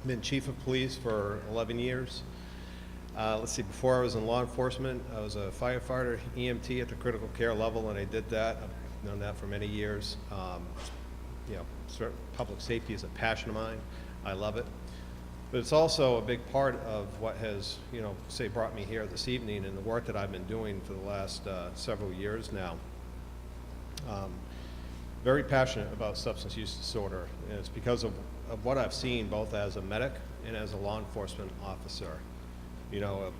Been Chief of Police for 11 years. Let's see, before I was in law enforcement, I was a firefighter, EMT at the critical care level, and I did that. I've known that for many years. You know, public safety is a passion of mine. I love it. But it's also a big part of what has, you know, say brought me here this evening and the work that I've been doing for the last several years now. Very passionate about substance use disorder, and it's because of what I've seen both as a medic and as a law enforcement officer. You know,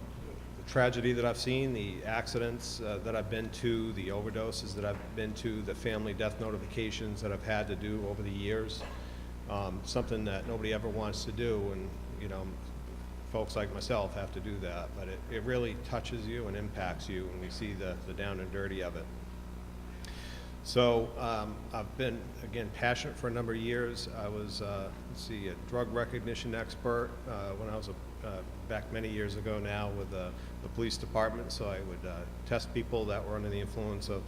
the tragedy that I've seen, the accidents that I've been to, the overdoses that I've been to, the family death notifications that I've had to do over the years. Something that nobody ever wants to do, and you know, folks like myself have to do that, but it really touches you and impacts you, and we see the down and dirty of it. So I've been, again, passionate for a number of years. I was, a drug recognition expert when I was back many years ago now with the police department. So I would test people that were under the influence of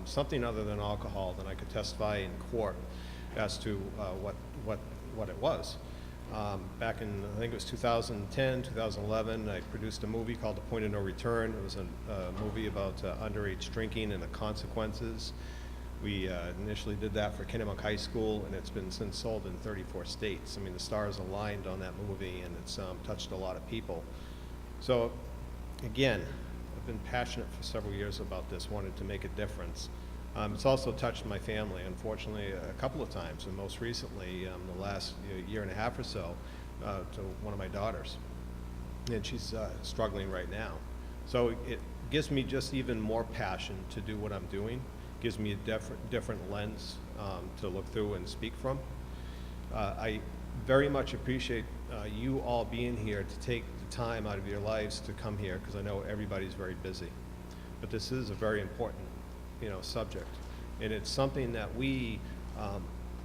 something other than alcohol. Then I could testify in court as to what it was. Back in, I think it was 2010, 2011, I produced a movie called The Point of No Return. It was a movie about underage drinking and the consequences. We initially did that for Kennebunk High School, and it's been since sold in 34 states. I mean, the stars aligned on that movie, and it's touched a lot of people. So, again, I've been passionate for several years about this, wanted to make a difference. It's also touched my family, unfortunately, a couple of times, and most recently, the last year and a half or so, to one of my daughters. And she's struggling right now. So it gives me just even more passion to do what I'm doing. Gives me a different lens to look through and speak from. I very much appreciate you all being here to take the time out of your lives to come here, because I know everybody's very busy. But this is a very important, subject, and it's something that we,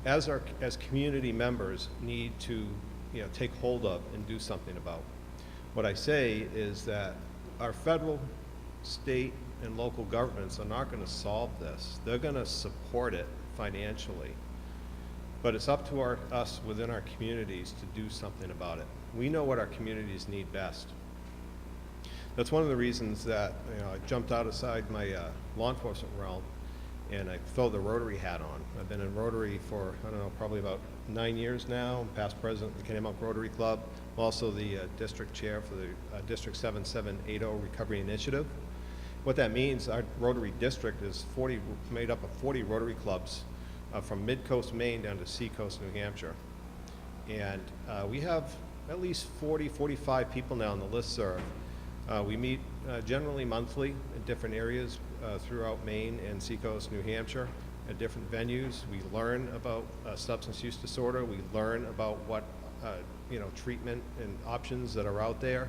as community members, need to, take hold of and do something about. What I say is that our federal, state, and local governments are not going to solve this. They're going to support it financially. But it's up to us within our communities to do something about it. We know what our communities need best. That's one of the reasons that I jumped outside my law enforcement realm and I throw the Rotary hat on. I've been in Rotary for, probably about 9 years now. I'm past president of the Kennebunk Rotary Club. I'm also the district chair for the District 7780 Recovery Initiative. What that means, our Rotary District is made up of 40 Rotary clubs from Mid-Coast Maine down to Seacoast, New Hampshire. And we have at least 45 people now on the listserv. We meet generally monthly in different areas throughout Maine and Seacoast, New Hampshire, at different venues. We learn about substance use disorder. We learn about what treatment and options that are out there.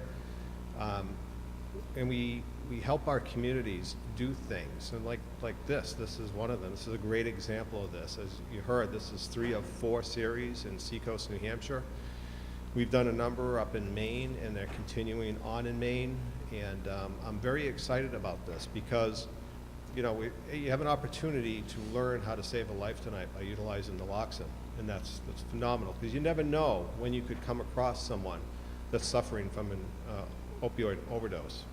And we help our communities do things, and like this is one of them. This is a great example of this. As you heard, this is 3 of 4 series in Seacoast, New Hampshire. We've done a number up in Maine, and they're continuing on in Maine, and I'm very excited about this because, you have an opportunity to learn how to save a life tonight by utilizing naloxone, and that's phenomenal, because you never know when you could come across someone that's suffering from an opioid overdose.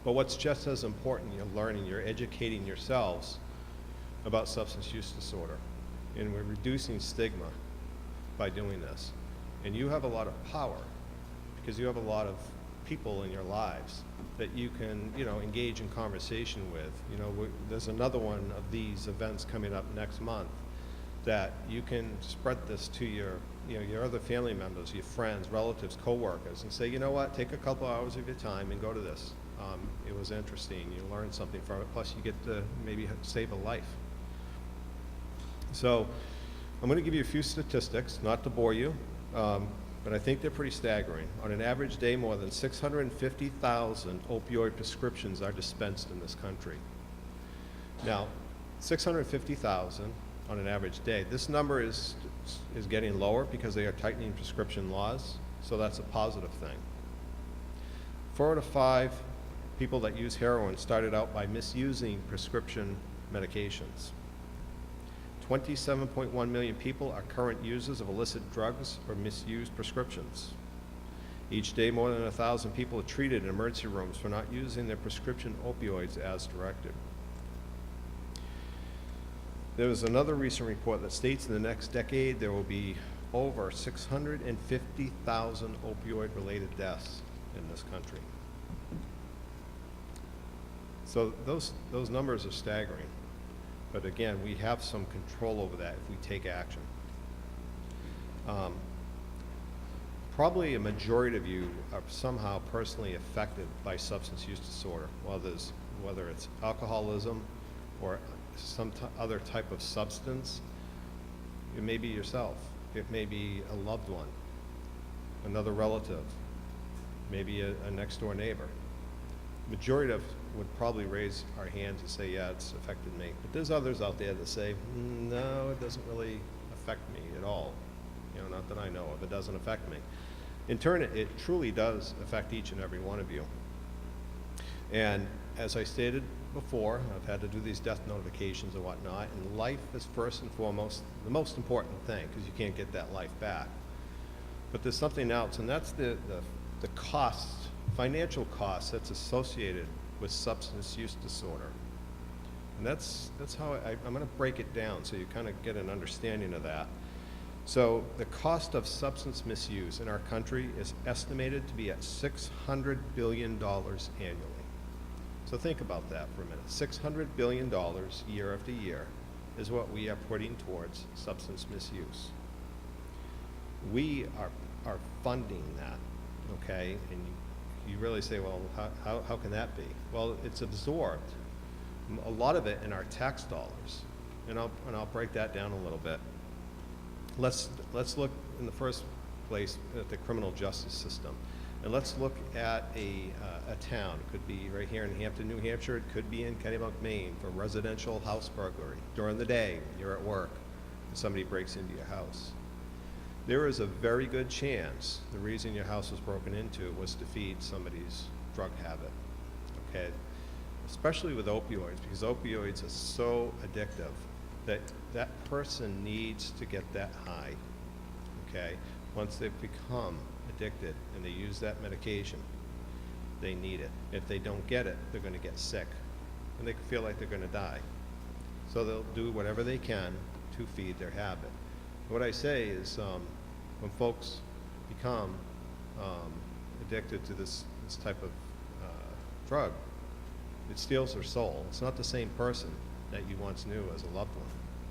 But what's just as important, you're educating yourselves about substance use disorder. And we're reducing stigma by doing this. And you have a lot of power because you have a lot of people in your lives that you can, engage in conversation with. There's another one of these events coming up next month that you can spread this to your other family members, your friends, relatives, co-workers, and say, you know what, take a couple hours of your time and go to this. It was interesting. You learned something from it. Plus, you get to maybe save a life. So I'm going to give you a few statistics, not to bore you, but I think they're pretty staggering. On an average day, more than 650,000 opioid prescriptions are dispensed in this country. Now, 650,000 on an average day. This number is getting lower because they are tightening prescription laws, so that's a positive thing. 4 out of 5 people that use heroin started out by misusing prescription medications. 27.1 million people are current users of illicit drugs or misused prescriptions. Each day, more than 1,000 people are treated in emergency rooms for not using their prescription opioids as directed. There was another recent report that states in the next decade there will be over 650,000 opioid-related deaths in this country. So those numbers are staggering. But again, we have some control over that if we take action. Probably a majority of you are somehow personally affected by substance use disorder, whether it's alcoholism or some other type of substance. It may be yourself. It may be a loved one, another relative. maybe a next door neighbor. Majority of would probably raise our hands and say, yeah, it's affected me. But there's others out there that say, no, it doesn't really affect me at all. You know, not that I know of, it doesn't affect me. In turn, it truly does affect each and every one of you. And as I stated before, I've had to do these death notifications and whatnot, and life is first and foremost the most important thing, because you can't get that life back. But there's something else, and that's the cost, financial cost that's associated with substance use disorder. And that's how I'm going to break it down so you kind of get an understanding of that. So the cost of substance misuse in our country is estimated to be at $600 billion annually. So think about that for a minute. $600 billion year after year is what we are putting towards substance misuse. We are funding that, okay? And you really say, well, how can that be? Well, it's absorbed, a lot of it in our tax dollars. And I'll break that down a little bit. Let's look in the first place at the criminal justice system. And let's look at a town. It could be right here in Hampton, New Hampshire. It could be in Kennebunk, Maine, for residential house burglary. During the day, when you're at work, and somebody breaks into your house. There is a very good chance the reason your house was broken into was to feed somebody's drug habit, okay? Especially with opioids, because opioids are so addictive that that person needs to get that high, okay? Once they've become addicted and they use that medication, they need it. If they don't get it, they're gonna get sick, and they feel like they're gonna die. So they'll do whatever they can to feed their habit. What I say is, when folks become addicted to this type of drug, it steals their soul. It's not the same person that you once knew as a loved one.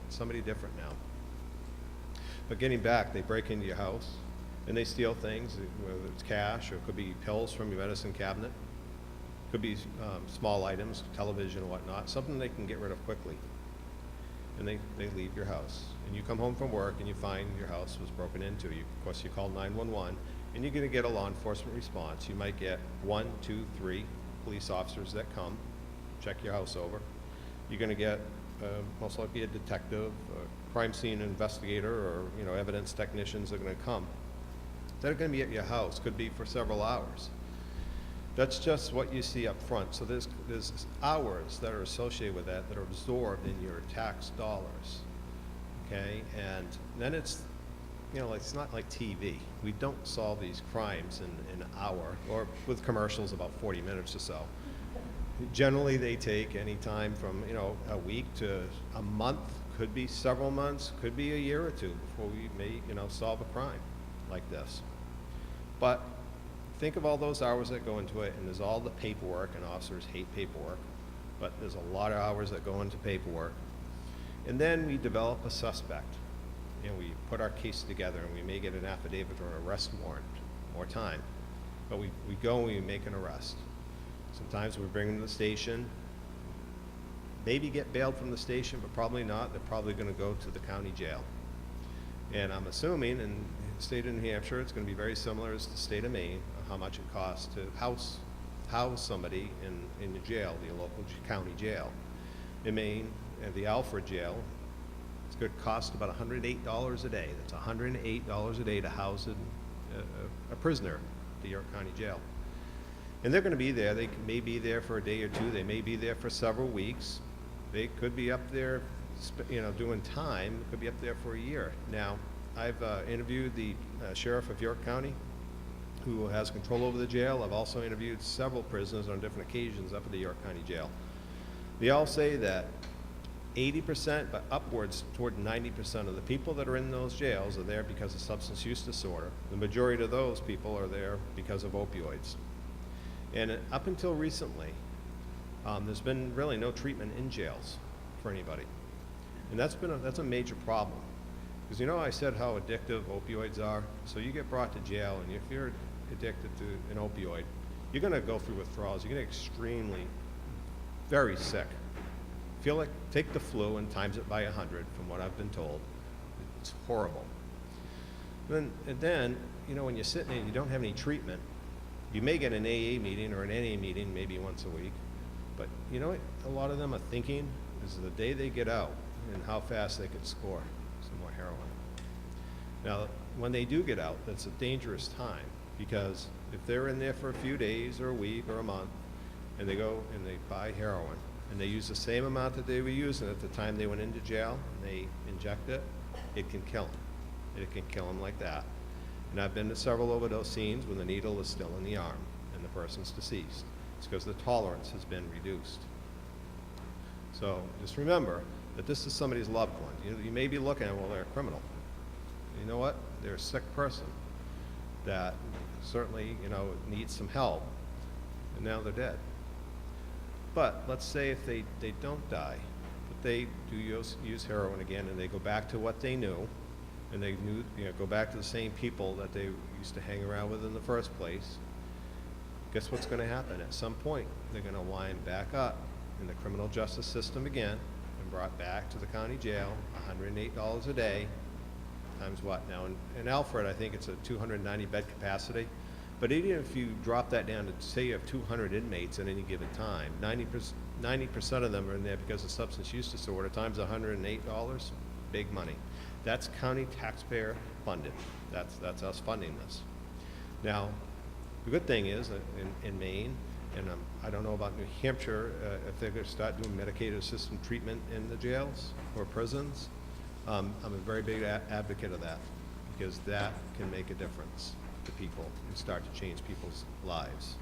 It's somebody different now. But getting back, they break into your house and they steal things, whether it's cash or it could be pills from your medicine cabinet. It could be small items, television and whatnot, something they can get rid of quickly. And they leave your house. And you come home from work and you find your house was broken into. Of course, you call 911 and you're gonna get a law enforcement response. You might get 1, 2, 3 police officers that come, check your house over. You're gonna get most likely a detective, a crime scene investigator, or evidence technicians are gonna come. They're gonna be at your house, could be for several hours. That's just what you see up front. So there's hours that are associated with that are absorbed in your tax dollars, okay? And then it's, it's not like TV. We don't solve these crimes in an hour, or with commercials about 40 minutes or so. Generally, they take any time from, a week to a month, could be several months, could be a year or two before we may, solve a crime like this. But think of all those hours that go into it, and there's all the paperwork, and officers hate paperwork, but there's a lot of hours that go into paperwork. And then we develop a suspect, and we put our case together, and we may get an affidavit or an arrest warrant, more time. But we go and we make an arrest. Sometimes we bring them to the station, maybe get bailed from the station, but probably not. They're probably gonna go to the county jail. And I'm assuming in the state of New Hampshire, it's going to be very similar as the state of Maine, how much it costs to house somebody in the jail, the local county jail. In Maine, at the Alfred jail, it's going to cost about $108 a day. That's $108 a day to house a prisoner at the York County Jail. And they're going to be there. They may be there for a day or two. They may be there for several weeks. They could be up there doing time. It could be up there for a year. Now, I've interviewed the sheriff of York County, who has control over the jail. I've also interviewed several prisoners on different occasions up at the York County Jail. They all say that 80%, but upwards toward 90% of the people that are in those jails are there because of substance use disorder. The majority of those people are there because of opioids. And up until recently, there's been really no treatment in jails for anybody. And that's a major problem. Because I said how addictive opioids are. So you get brought to jail, and if you're addicted to an opioid, you're going to go through withdrawals. You're going to get extremely, very sick. Feel like, take the flu and times it by 100, from what I've been told. It's horrible. And then when you're sitting there and you don't have any treatment, You may get an AA meeting or an NA meeting maybe once a week, but you know what a lot of them are thinking is the day they get out and how fast they could score some more heroin. Now, when they do get out, that's a dangerous time, because if they're in there for a few days or a week or a month, and they go and they buy heroin, and they use the same amount that they were using at the time they went into jail, and they inject it, it can kill them. It can kill them like that. And I've been to several overdose scenes when the needle is still in the arm and the person's deceased. It's because the tolerance has been reduced. So just remember that this is somebody's loved one. You may be looking at, well, they're a criminal. You know what? They're a sick person that certainly, needs some help, and now they're dead. But let's say if they don't die, but they do use heroin again, and they go back to what they knew, and they go back to the same people that they used to hang around with in the first place, guess what's going to happen? At some point, they're going to wind back up in the criminal justice system again and brought back to the county jail, $108 a day, times what now? In Alfred, I think it's a 290 bed capacity. But even if you drop that down to, say you have 200 inmates at any given time, 90% of them are in there because of substance use disorder, times $108, big money. That's county taxpayer funded. That's us funding this. Now, the good thing is in Maine, and I don't know about New Hampshire, if they're going to start doing medicated assisted treatment in the jails or prisons, I'm a very big advocate of that, because that can make a difference to people and start to change people's lives.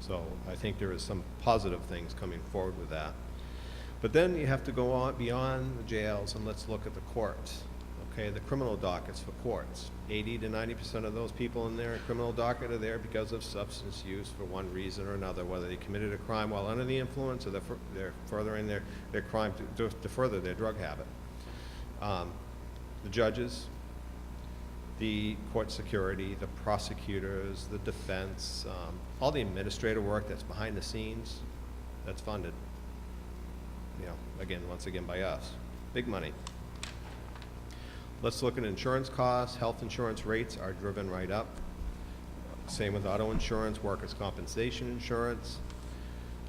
So I think there is some positive things coming forward with that. But then you have to go on beyond the jails, and let's look at the courts. Okay, the criminal dockets for courts. 80 to 90% of those people in their criminal docket are there because of substance use for one reason or another, whether they committed a crime while under the influence or they're furthering their crime to further their drug habit. The judges, the court security, the prosecutors, the defense, all the administrative work that's behind the scenes, that's funded, once again by us. Big money. Let's look at insurance costs. Health insurance rates are driven right up. Same with auto insurance, workers' compensation insurance,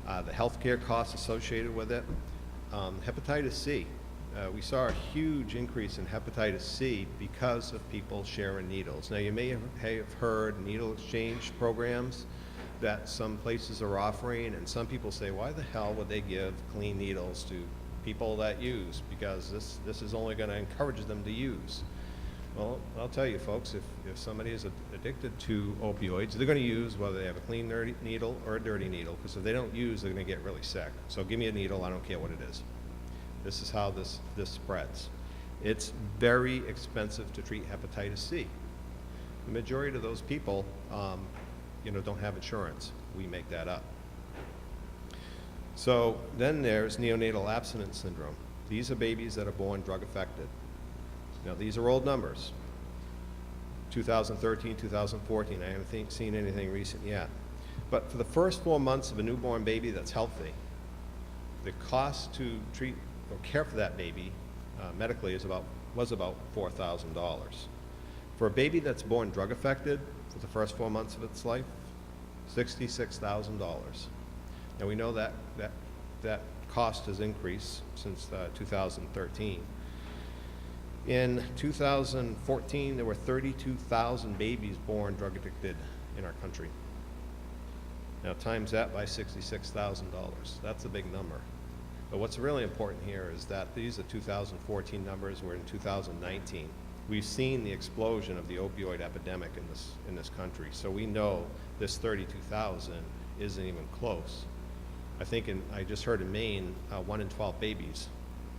the health care costs associated with it. Hepatitis C. We saw a huge increase in hepatitis C because of people sharing needles. Now, you may have heard needle exchange programs that some places are offering, and some people say, why the hell would they give clean needles to people that use? Because this is only going to encourage them to use. Well, I'll tell you, folks, if somebody is addicted to opioids, they're going to use whether they have a clean needle or a dirty needle, because if they don't use, they're going to get really sick. So give me a needle, I don't care what it is. This is how this spreads. It's very expensive to treat hepatitis C. The majority of those people, don't have insurance. We make that up. So then there's neonatal abstinence syndrome. These are babies that are born drug affected. Now, these are old numbers. 2013, 2014, I haven't seen anything recent yet. But for the first 4 months of a newborn baby that's healthy, the cost to treat or care for that baby medically was about $4,000. For a baby that's born drug affected for the first 4 months of its life, $66,000. Now we know that cost has increased since 2013. In 2014, there were 32,000 babies born drug addicted in our country. Now times that by $66,000. That's a big number. But what's really important here is that these are 2014 numbers. We're in 2019. We've seen the explosion of the opioid epidemic in this country. So we know this 32,000 isn't even close. I think I just heard in Maine, 1 in 12 babies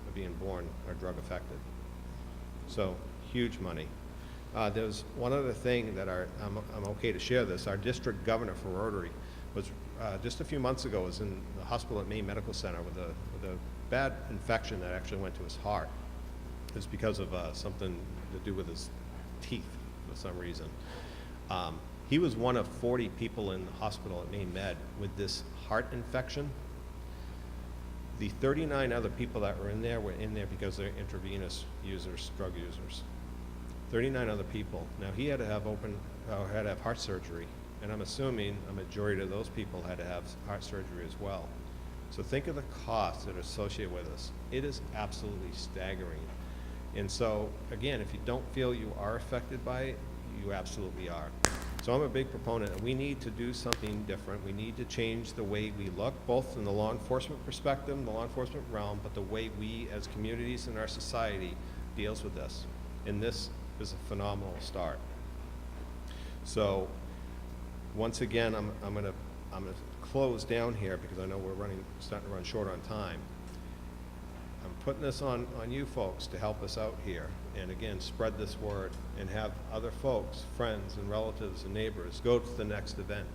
are being born are drug affected. So huge money. There's one other thing that I'm okay to share this. Our district governor for Rotary was just a few months ago was in the hospital at Maine Medical Center with a bad infection that actually went to his heart. It was because of something to do with his teeth for some reason. He was one of 40 people in the hospital at Maine Med with this heart infection. The 39 other people that were in there because they're intravenous users, drug users. 39 other people. Now he had to have heart surgery And I'm assuming a majority of those people had to have heart surgery as well. So think of the costs that are associated with this. It is absolutely staggering. And so, again, if you don't feel you are affected by it, you absolutely are. So I'm a big proponent, and we need to do something different. We need to change the way we look, both in the law enforcement perspective, the law enforcement realm, but the way we as communities and our society deals with this. And this is a phenomenal start. So once again, I'm gonna close down here because I know we're starting to run short on time. I'm putting this on you folks to help us out here, and again, spread this word and have other folks, friends and relatives and neighbors go to the next event.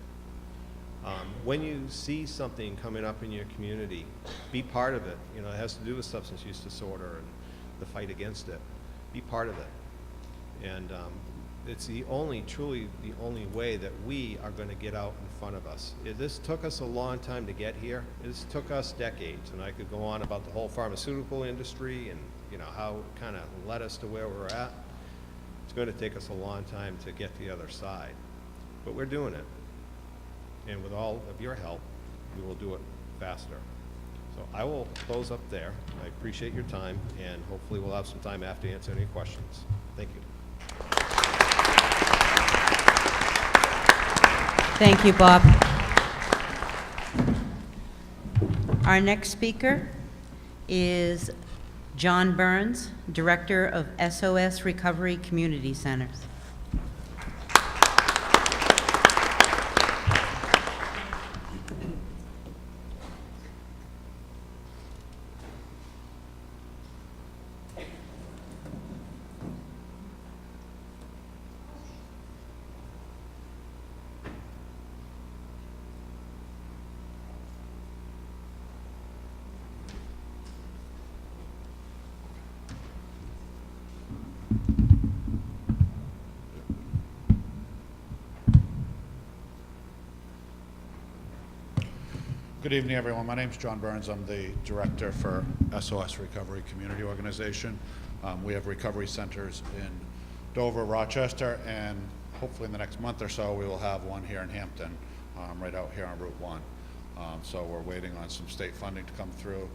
When you see something coming up in your community, be part of it. You know, it has to do with substance use disorder and the fight against it. Be part of it. And it's truly the only way that we are going to get out in front of us. This took us a long time to get here. This took us decades, and I could go on about the whole pharmaceutical industry and, you know, how it kind of led us to where we're at. It's going to take us a long time to get to the other side, but we're doing it. And with all of your help, we will do it faster. So I will close up there. I appreciate your time, and hopefully we'll have some time after to answer any questions. Thank you. Thank you, Bob. Our next speaker is John Burns, Director of SOS Recovery Community Centers. Good evening, everyone. My name is John Burns. I'm the director for SOS Recovery Community Organization. We have recovery centers in Dover, Rochester, and hopefully in the next month or so we will have one here in Hampton, right out here on Route 1. So we're waiting on some state funding to come through,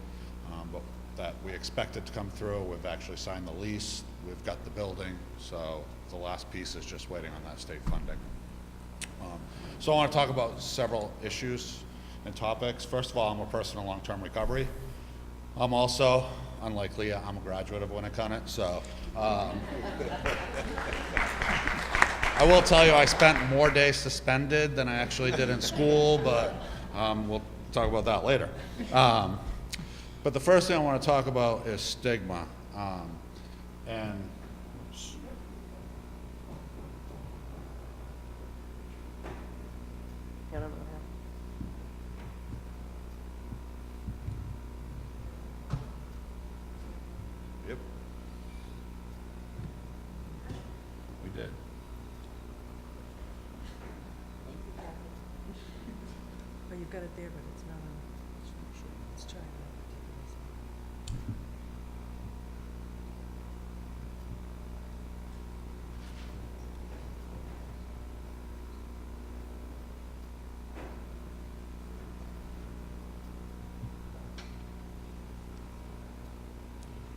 but that we expect it to come through. We've actually signed the lease. We've got the building, so the last piece is just waiting on that state funding. So I want to talk about several issues and topics. First of all, I'm a person in long-term recovery. I'm also, unlike Leah, I'm a graduate of Winnicott, so I will tell you I spent more days suspended than I actually did in school, but we'll talk about that later. But the first thing I want to talk about is stigma. And yep. We did. Well, you've got it there, but it's not on. Let's try it.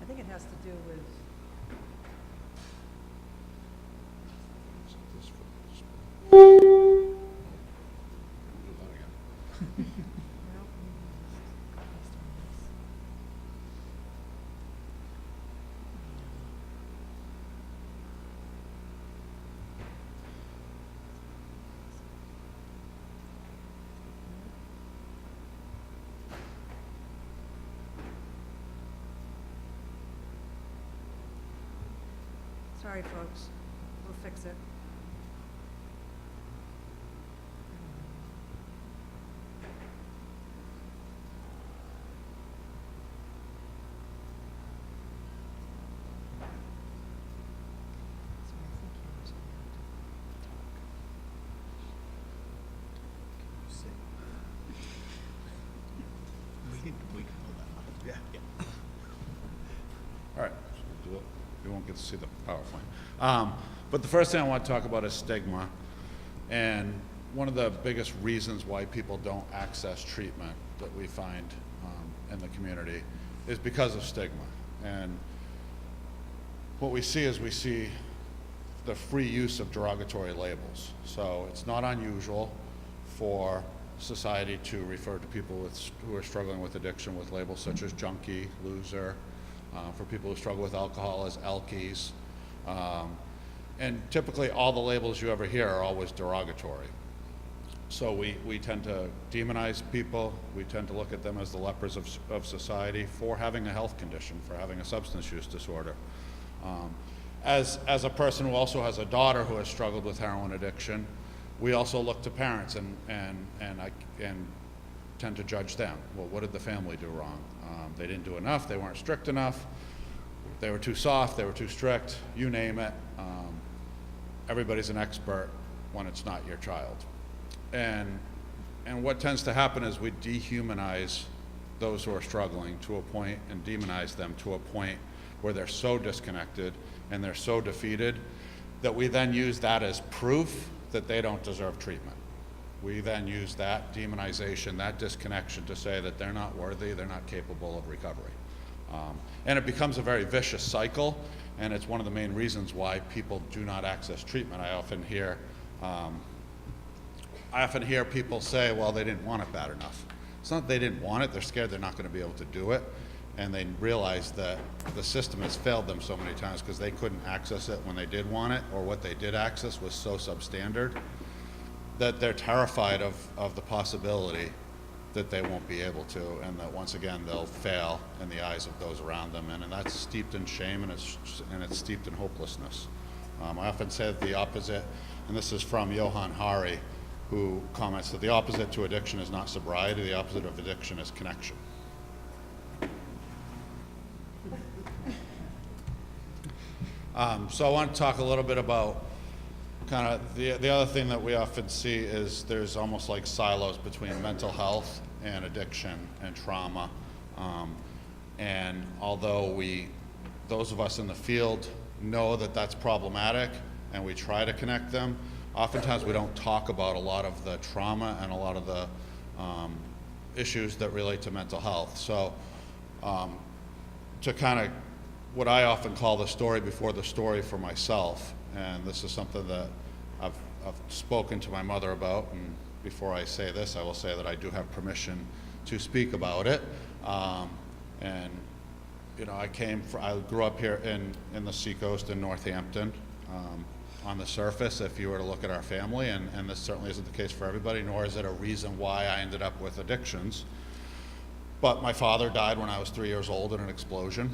I think it has to do with, well, sorry, folks. We'll fix it. All right, so you won't get to see the PowerPoint. But the first thing I want to talk about is stigma. And one of the biggest reasons why people don't access treatment that we find in the community is because of stigma. And what we see is the free use of derogatory labels. So it's not unusual for society to refer to people who are struggling with addiction with labels such as junkie, loser, for people who struggle with alcohol as alkies. And typically all the labels you ever hear are always derogatory. So we tend to demonize people. We tend to look at them as the lepers of society for having a health condition, for having a substance use disorder. As a person who also has a daughter who has struggled with heroin addiction, we also look to parents and tend to judge them. Well, what did the family do wrong? They didn't do enough, they weren't strict enough, they were too soft, they were too strict, you name it. Everybody's an expert when it's not your child. And what tends to happen is we dehumanize those who are struggling to a point and demonize them to a point where they're so disconnected and they're so defeated that we then use that as proof that they don't deserve treatment. We then use that demonization, that disconnection to say that they're not worthy, they're not capable of recovery. And it becomes a very vicious cycle, and it's one of the main reasons why people do not access treatment. I often hear people say, well, they didn't want it bad enough. It's not that they didn't want it, they're scared they're not going to be able to do it, and they realize that the system has failed them so many times because they couldn't access it when they did want it, or what they did access was so substandard that they're terrified of the possibility that they won't be able to, and that once again they'll fail in the eyes of those around them, and that's steeped in shame, and it's steeped in hopelessness. I often say that the opposite, and this is from Johan Hari, who comments that the opposite to addiction is not sobriety, the opposite of addiction is connection. So I want to talk a little bit about kind of the other thing that we often see is there's almost like silos between mental health and addiction and trauma. And although those of us in the field know that that's problematic and we try to connect them, oftentimes we don't talk about a lot of the trauma and a lot of the issues that relate to mental health. So to kind of what I often call the story before the story for myself, and this is something that I've spoken to my mother about, and before I say this, I will say that I do have permission to speak about it. And you know, I grew up here in the Seacoast in Northampton. On the surface, if you were to look at our family, and this certainly isn't the case for everybody, nor is it a reason why I ended up with addictions. But my father died when I was 3 years old in an explosion.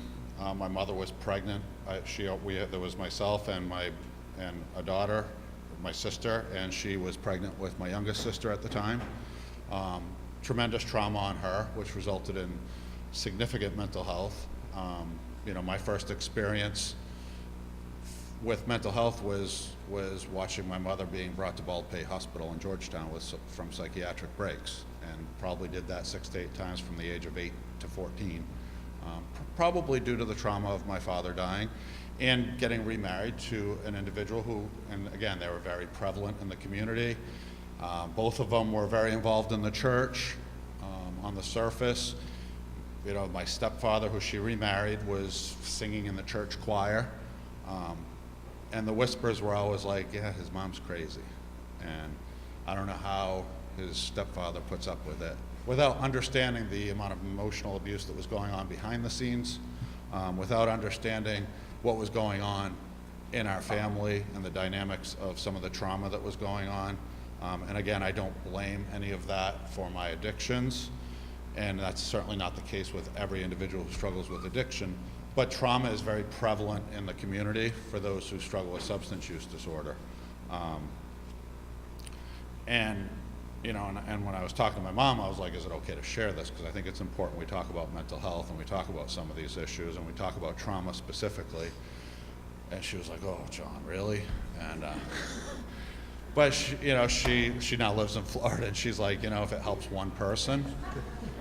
My mother was pregnant. There was myself and a daughter, my sister, and she was pregnant with my youngest sister at the time. Tremendous trauma on her, which resulted in significant mental health. You know, my first experience with mental health was watching my mother being brought to Baldpate Hospital in Georgetown from psychiatric breaks, and probably did that 6 to 8 times from the age of 8 to 14. Probably due to the trauma of my father dying and getting remarried to an individual who, and again, they were very prevalent in the community. Both of them were very involved in the church. On the surface, you know, my stepfather, who she remarried, was singing in the church choir. And the whispers were always like, yeah, his mom's crazy. And I don't know how his stepfather puts up with it, without understanding the amount of emotional abuse that was going on behind the scenes, without understanding what was going on in our family and the dynamics of some of the trauma that was going on. And again, I don't blame any of that for my addictions, and that's certainly not the case with every individual who struggles with addiction. But trauma is very prevalent in the community for those who struggle with substance use disorder. And you know, and when I was talking to my mom, I was like, is it okay to share this? Because I think it's important we talk about mental health and we talk about some of these issues and we talk about trauma specifically. And she was like, oh, John, really? And but she now lives in Florida, and she's like, you know, if it helps one person,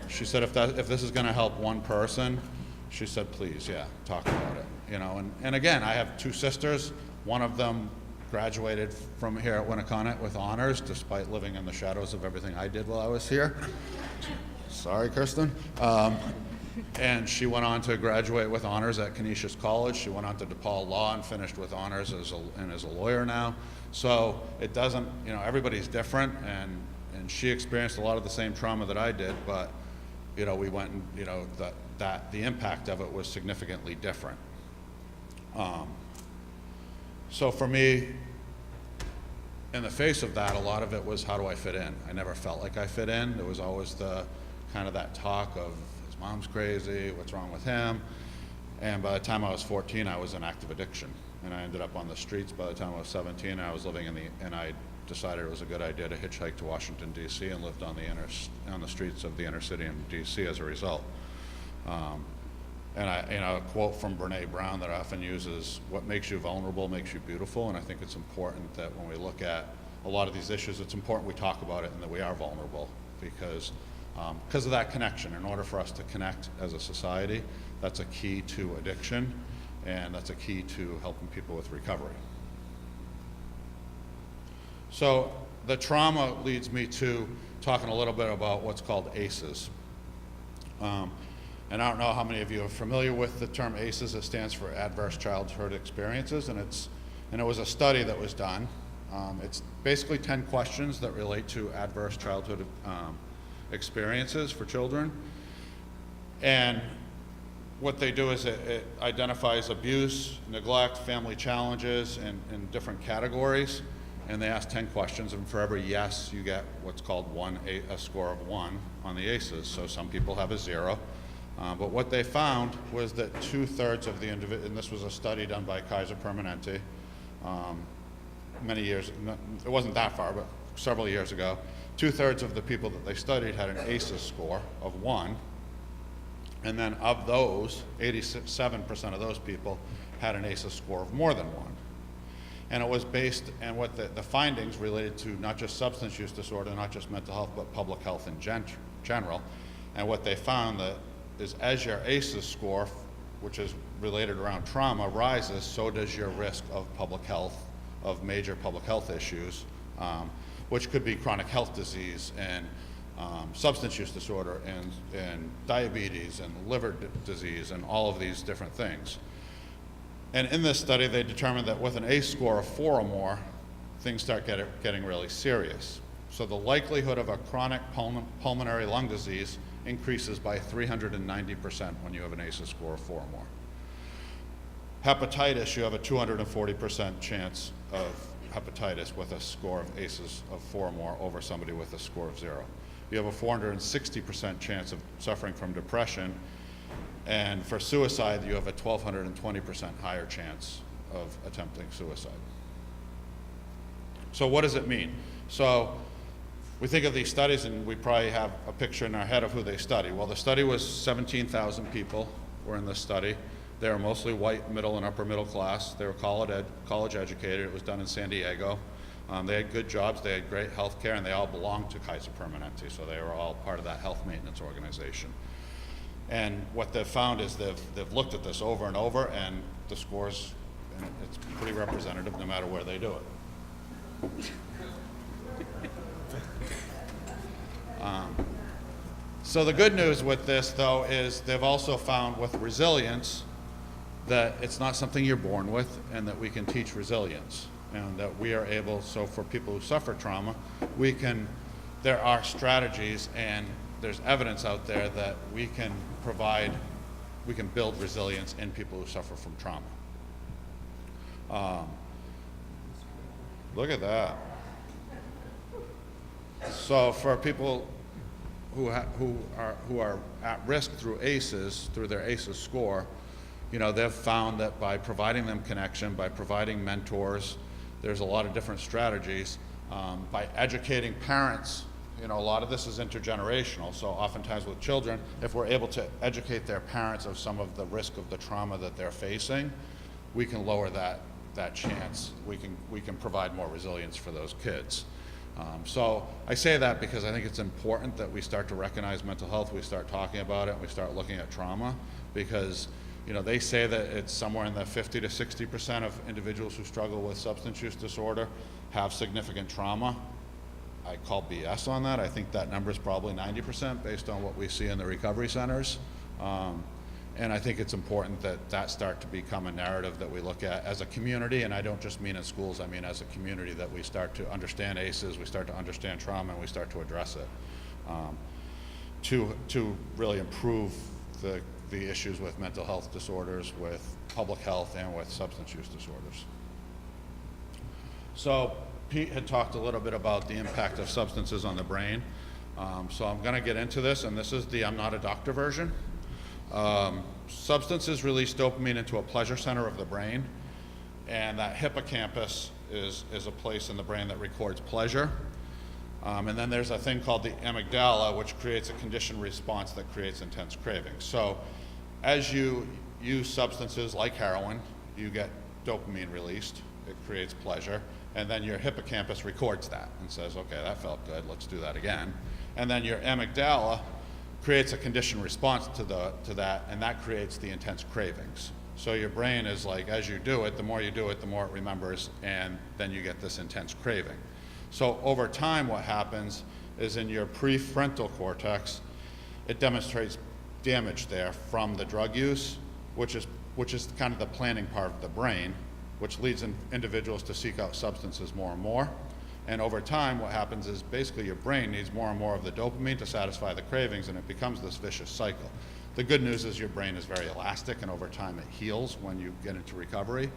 she said, if this is going to help one person, she said, please, yeah, talk about it. You know, and again, I have 2 sisters. One of them graduated from here at Winnicott with honors, despite living in the shadows of everything I did while I was here. Sorry, Kirsten. And she went on to graduate with honors at Canisius College. She went on to DePaul Law and finished with honors as a lawyer now. So it doesn't, everybody's different, and she experienced a lot of the same trauma that I did, but, we went and, the impact of it was significantly different. So for me, in the face of that, a lot of it was, how do I fit in? I never felt like I fit in. There was always kind of that talk of, his mom's crazy, what's wrong with him? And by the time I was 14, I was in active addiction. And I ended up on the streets by the time I was 17. I was living and I decided it was a good idea to hitchhike to Washington, D.C. and lived on the streets of the inner city in D.C. as a result. And a quote from Brene Brown that I often use is, what makes you vulnerable makes you beautiful. And I think it's important that when we look at a lot of these issues, it's important we talk about it and that we are vulnerable, because of that connection. In order for us to connect as a society, that's a key to addiction, and that's a key to helping people with recovery. So the trauma leads me to talking a little bit about what's called ACEs. And I don't know how many of you are familiar with the term ACEs. It stands for Adverse Childhood Experiences, and it was a study that was done. It's basically 10 questions that relate to adverse childhood experiences for children. And what they do is it identifies abuse, neglect, family challenges in different categories. And they ask 10 questions, and for every yes, you get what's called a score of 1 on the ACEs. So some people have a 0. But what they found was that 2/3 of the individual, and this was a study done by Kaiser Permanente many years, it wasn't that far, but several years ago, 2/3 of the people that they studied had an ACEs score of 1. And then of those, 87% of those people had an ACEs score of more than 1. And it was based, and what the findings related to not just substance use disorder, not just mental health, but public health in general. And what they found that is, as your ACEs score, which is related around trauma, rises, so does your risk of public health, of major public health issues, which could be chronic health disease and substance use disorder and diabetes and liver disease and all of these different things. And in this study, they determined that with an ACE score of 4 or more, things start getting really serious. So the likelihood of a chronic pulmonary lung disease increases by 390% when you have an ACEs score of 4 or more. Hepatitis, you have a 240% chance of hepatitis with a score of ACEs of 4 or more over somebody with a score of 0. You have a 460% chance of suffering from depression, and for suicide, you have a 1,220% higher chance of attempting suicide. So what does it mean? So we think of these studies, and we probably have a picture in our head of who they study. Well, the study was 17,000 people were in this study. They were mostly white, middle, and upper middle class. They were college educated. It was done in San Diego. They had good jobs. They had great health care, and they all belonged to Kaiser Permanente, so they were all part of that health maintenance organization. And what they've found is they've looked at this over and over, and the scores, and it's pretty representative no matter where they do it. So the good news with this, though, is they've also found with resilience that it's not something you're born with, and that we can teach resilience, and that we are able, so for people who suffer trauma, there are strategies and there's evidence out there that we can build resilience in people who suffer from trauma. Look at that. So for people who are at risk through ACEs, through their ACEs score, they've found that by providing them connection, by providing mentors, there's a lot of different strategies. By educating parents, a lot of this is intergenerational, so oftentimes with children, if we're able to educate their parents of some of the risk of the trauma that they're facing, we can lower that chance. We can provide more resilience for those kids. So I say that because I think it's important that we start to recognize mental health, we start talking about it, and we start looking at trauma, because They say that it's somewhere in the 50 to 60% of individuals who struggle with substance use disorder have significant trauma. I call BS on that. I think that number is probably 90% based on what we see in the recovery centers. And I think it's important that start to become a narrative that we look at as a community, and I don't just mean in schools, I mean as a community, that we start to understand ACEs, we start to understand trauma, and we start to address it to really improve the issues with mental health disorders, with public health, and with substance use disorders. So Pete had talked a little bit about the impact of substances on the brain. So I'm going to get into this, and this is the I'm not a doctor version. Substances release dopamine into a pleasure center of the brain, and that hippocampus is a place in the brain that records pleasure. And then there's a thing called the amygdala, which creates a conditioned response that creates intense cravings. So as you use substances like heroin, you get dopamine released, it creates pleasure, and then your hippocampus records that and says, okay, that felt good, let's do that again. And then your amygdala creates a conditioned response to that, and that creates the intense cravings. So your brain is like, as you do it, the more you do it, the more it remembers, and then you get this intense craving. So over time, what happens is in your prefrontal cortex, it demonstrates damage there from the drug use, which is kind of the planning part of the brain, which leads individuals to seek out substances more and more. And over time, what happens is basically your brain needs more and more of the dopamine to satisfy the cravings, and it becomes this vicious cycle. The good news is your brain is very elastic, and over time it heals when you get into recovery.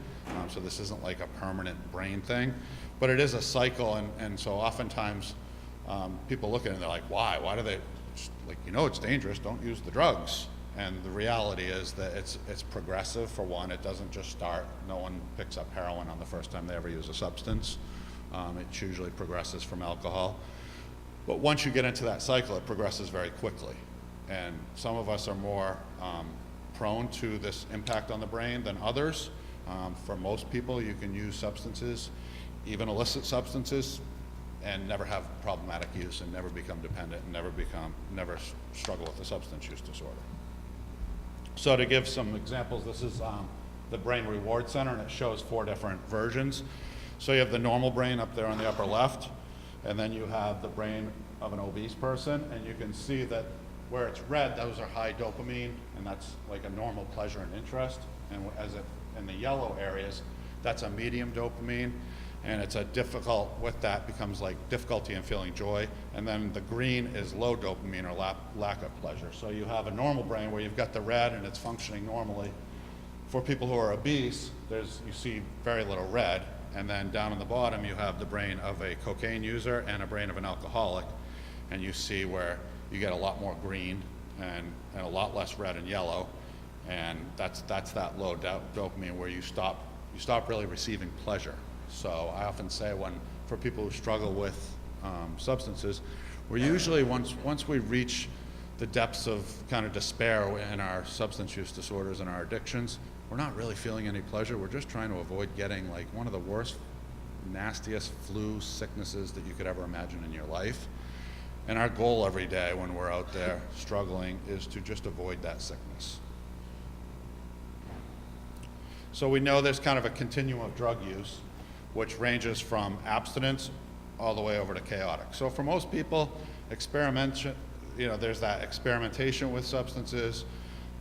So this isn't like a permanent brain thing, but it is a cycle, and so oftentimes people look at it and they're like, why? Why do they, like, it's dangerous, don't use the drugs. And the reality is that it's progressive. For one, it doesn't just start. No one picks up heroin on the first time they ever use a substance. It usually progresses from alcohol. But once you get into that cycle, it progresses very quickly. And some of us are more prone to this impact on the brain than others. For most people, you can use substances, even illicit substances, and never have problematic use and never become dependent and never struggle with a substance use disorder. So to give some examples, this is the Brain Reward Center, and it shows 4 different versions. So you have the normal brain up there on the upper left, and then you have the brain of an obese person, and you can see that where it's red, those are high dopamine, and that's like a normal pleasure and interest. And in the yellow areas, that's a medium dopamine, and it's a difficult, with that becomes like difficulty in feeling joy. And then the green is low dopamine or lack of pleasure. So you have a normal brain where you've got the red and it's functioning normally. For people who are obese, you see very little red. And then down on the bottom, you have the brain of a cocaine user and a brain of an alcoholic. And you see where you get a lot more green and a lot less red and yellow. And that's that low dopamine where you stop really receiving pleasure. So I often say for people who struggle with substances, we're usually, once we reach the depths of kind of despair in our substance use disorders and our addictions, we're not really feeling any pleasure. We're just trying to avoid getting like one of the worst, nastiest flu sicknesses that you could ever imagine in your life. And our goal every day when we're out there struggling is to just avoid that sickness. So we know there's kind of a continuum of drug use, which ranges from abstinence all the way over to chaotic. So for most people, there's that experimentation with substances.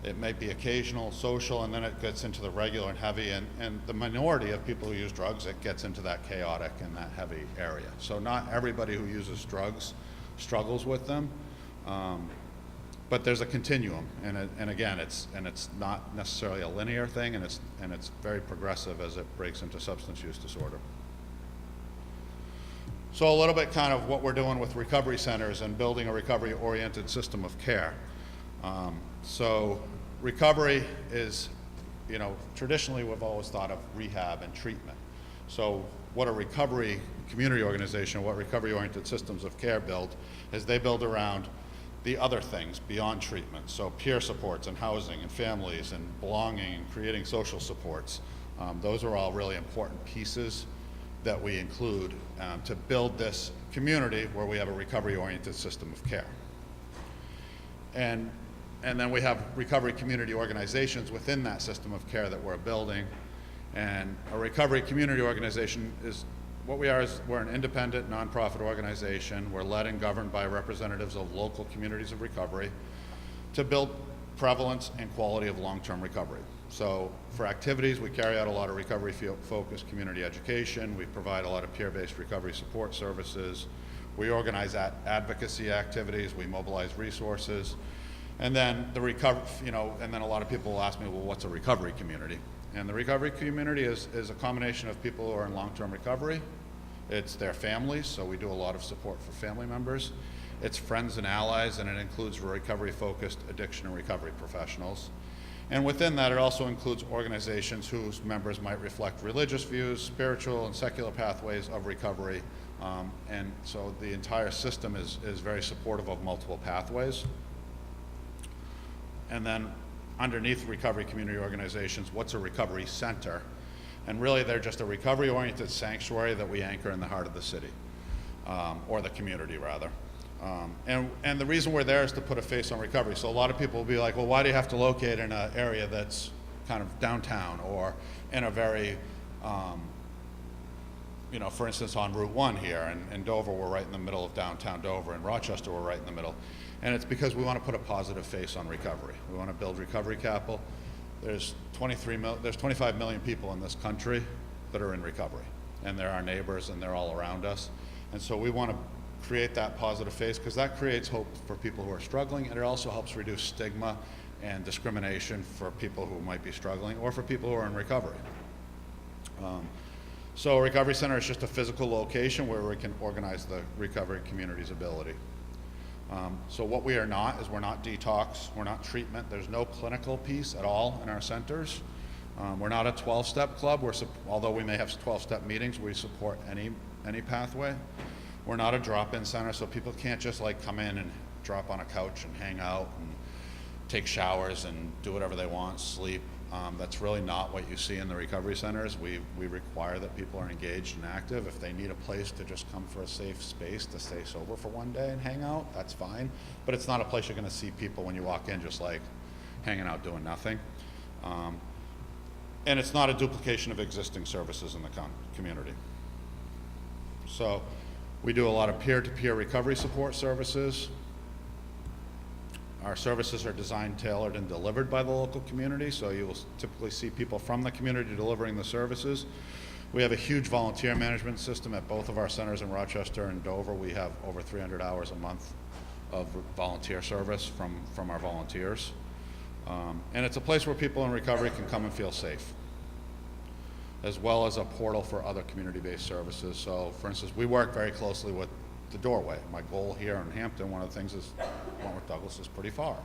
It might be occasional, social, and then it gets into the regular and heavy. And the minority of people who use drugs, it gets into that chaotic and that heavy area. So not everybody who uses drugs struggles with them, but there's a continuum. And again, it's not necessarily a linear thing, and it's very progressive as it breaks into substance use disorder. So a little bit kind of what we're doing with recovery centers and building a recovery-oriented system of care. So recovery is, traditionally we've always thought of rehab and treatment. So what a recovery community organization, what recovery-oriented systems of care build, is they build around the other things beyond treatment. So peer supports and housing and families and belonging and creating social supports. Those are all really important pieces that we include to build this community where we have a recovery-oriented system of care. And And then we have recovery community organizations within that system of care that we're building. And a recovery community organization is, what we are is we're an independent nonprofit organization. We're led and governed by representatives of local communities of recovery to build prevalence and quality of long-term recovery. So for activities, we carry out a lot of recovery-focused community education. We provide a lot of peer-based recovery support services. We organize advocacy activities. We mobilize resources. And then and then a lot of people will ask me, well, what's a recovery community? And the recovery community is a combination of people who are in long-term recovery. It's their families, so we do a lot of support for family members. It's friends and allies, and it includes recovery-focused addiction and recovery professionals. And within that, it also includes organizations whose members might reflect religious views, spiritual and secular pathways of recovery. And so the entire system is very supportive of multiple pathways. And then underneath recovery community organizations, what's a recovery center? And really, they're just a recovery-oriented sanctuary that we anchor in the heart of the city, or the community, rather. And the reason we're there is to put a face on recovery. So a lot of people will be like, well, why do you have to locate in an area that's kind of downtown or in a very, for instance, on Route 1 here in Dover, we're right in the middle of downtown Dover. In Rochester, we're right in the middle. And it's because we want to put a positive face on recovery. We want to build recovery capital. There's 25 million people in this country that are in recovery. And they're our neighbors, and they're all around us. And so we want to create that positive face because that creates hope for people who are struggling, and it also helps reduce stigma and discrimination for people who might be struggling or for people who are in recovery. So a recovery center is just a physical location where we can organize the recovery community's ability. So what we are not is we're not detox, we're not treatment. There's no clinical piece at all in our centers. We're not a 12-step club. Although we may have 12-step meetings, we support any pathway. We're not a drop-in center, so people can't just like come in and drop on a couch and hang out and take showers and do whatever they want, sleep. That's really not what you see in the recovery centers. We require that people are engaged and active. If they need a place to just come for a safe space to stay sober for one day and hang out, that's fine. But it's not a place you're going to see people when you walk in just like hanging out doing nothing. And it's not a duplication of existing services in the community. So we do a lot of peer-to-peer recovery support services. Our services are designed, tailored, and delivered by the local community, so you will typically see people from the community delivering the services. We have a huge volunteer management system at both of our centers in Rochester and Dover. We have over 300 hours a month of volunteer service from our volunteers. And it's a place where people in recovery can come and feel safe, as well as a portal for other community-based services. So, for instance, we work very closely with the Doorway. My goal here in Hampton, one of the things is Wentworth Douglas is pretty far.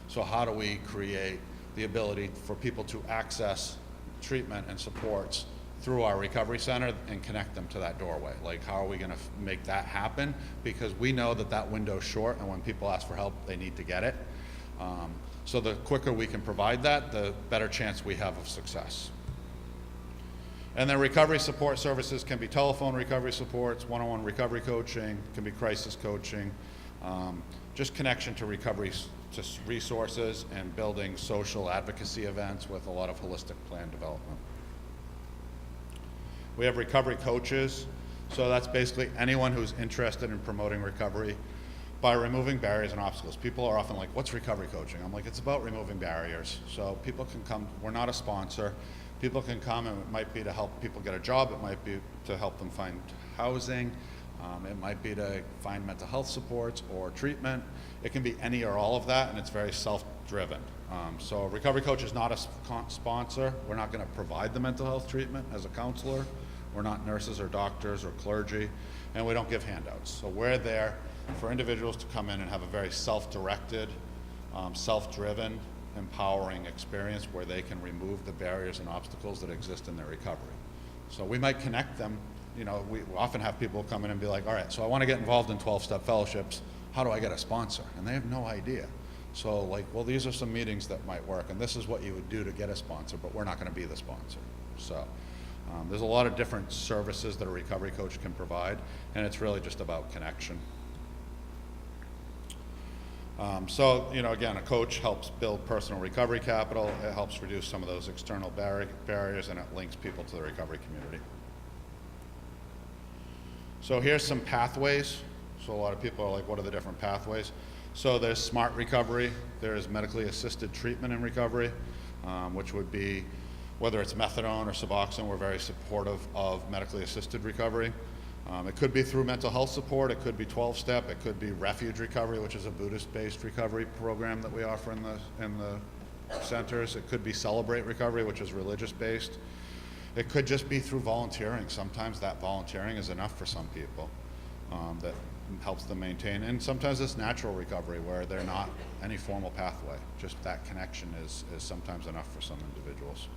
So how do we create the ability for people to access treatment and supports through our recovery center and connect them to that doorway? Like, how are we going to make that happen? Because we know that window's short, and when people ask for help, they need to get it. So the quicker we can provide that, the better chance we have of success. And then recovery support services can be telephone recovery supports, one-on-one recovery coaching, can be crisis coaching, just connection to recovery to resources and building social advocacy events with a lot of holistic plan development. We have recovery coaches, so that's basically anyone who's interested in promoting recovery by removing barriers and obstacles. People are often like, what's recovery coaching? I'm like, it's about removing barriers. So people can come, we're not a sponsor. People can come, and it might be to help people get a job, it might be to help them find housing, it might be to find mental health supports or treatment. It can be any or all of that, and it's very self-driven. So a recovery coach is not a sponsor. We're not going to provide the mental health treatment as a counselor. We're not nurses or doctors or clergy, and we don't give handouts. So we're there for individuals to come in and have a very self-directed, self-driven, empowering experience where they can remove the barriers and obstacles that exist in their recovery. So we might connect them. We often have people come in and be like, all right, so I want to get involved in 12-step fellowships. How do I get a sponsor? And they have no idea. So like, well, these are some meetings that might work, and this is what you would do to get a sponsor, but we're not going to be the sponsor. So there's a lot of different services that a recovery coach can provide, and it's really just about connection. So, again, a coach helps build personal recovery capital. It helps reduce some of those external barriers, and it links people to the recovery community. So here's some pathways. So a lot of people are like, what are the different pathways? So there's smart recovery. There's medically assisted treatment in recovery, which would be, whether it's methadone or Suboxone, we're very supportive of medically assisted recovery. It could be through mental health support. It could be 12-step. It could be refuge recovery, which is a Buddhist-based recovery program that we offer in the centers. It could be Celebrate Recovery, which is religious-based. It could just be through volunteering. Sometimes that volunteering is enough for some people, that helps them maintain. And sometimes it's natural recovery where they're not any formal pathway. Just that connection is sometimes enough for some individuals.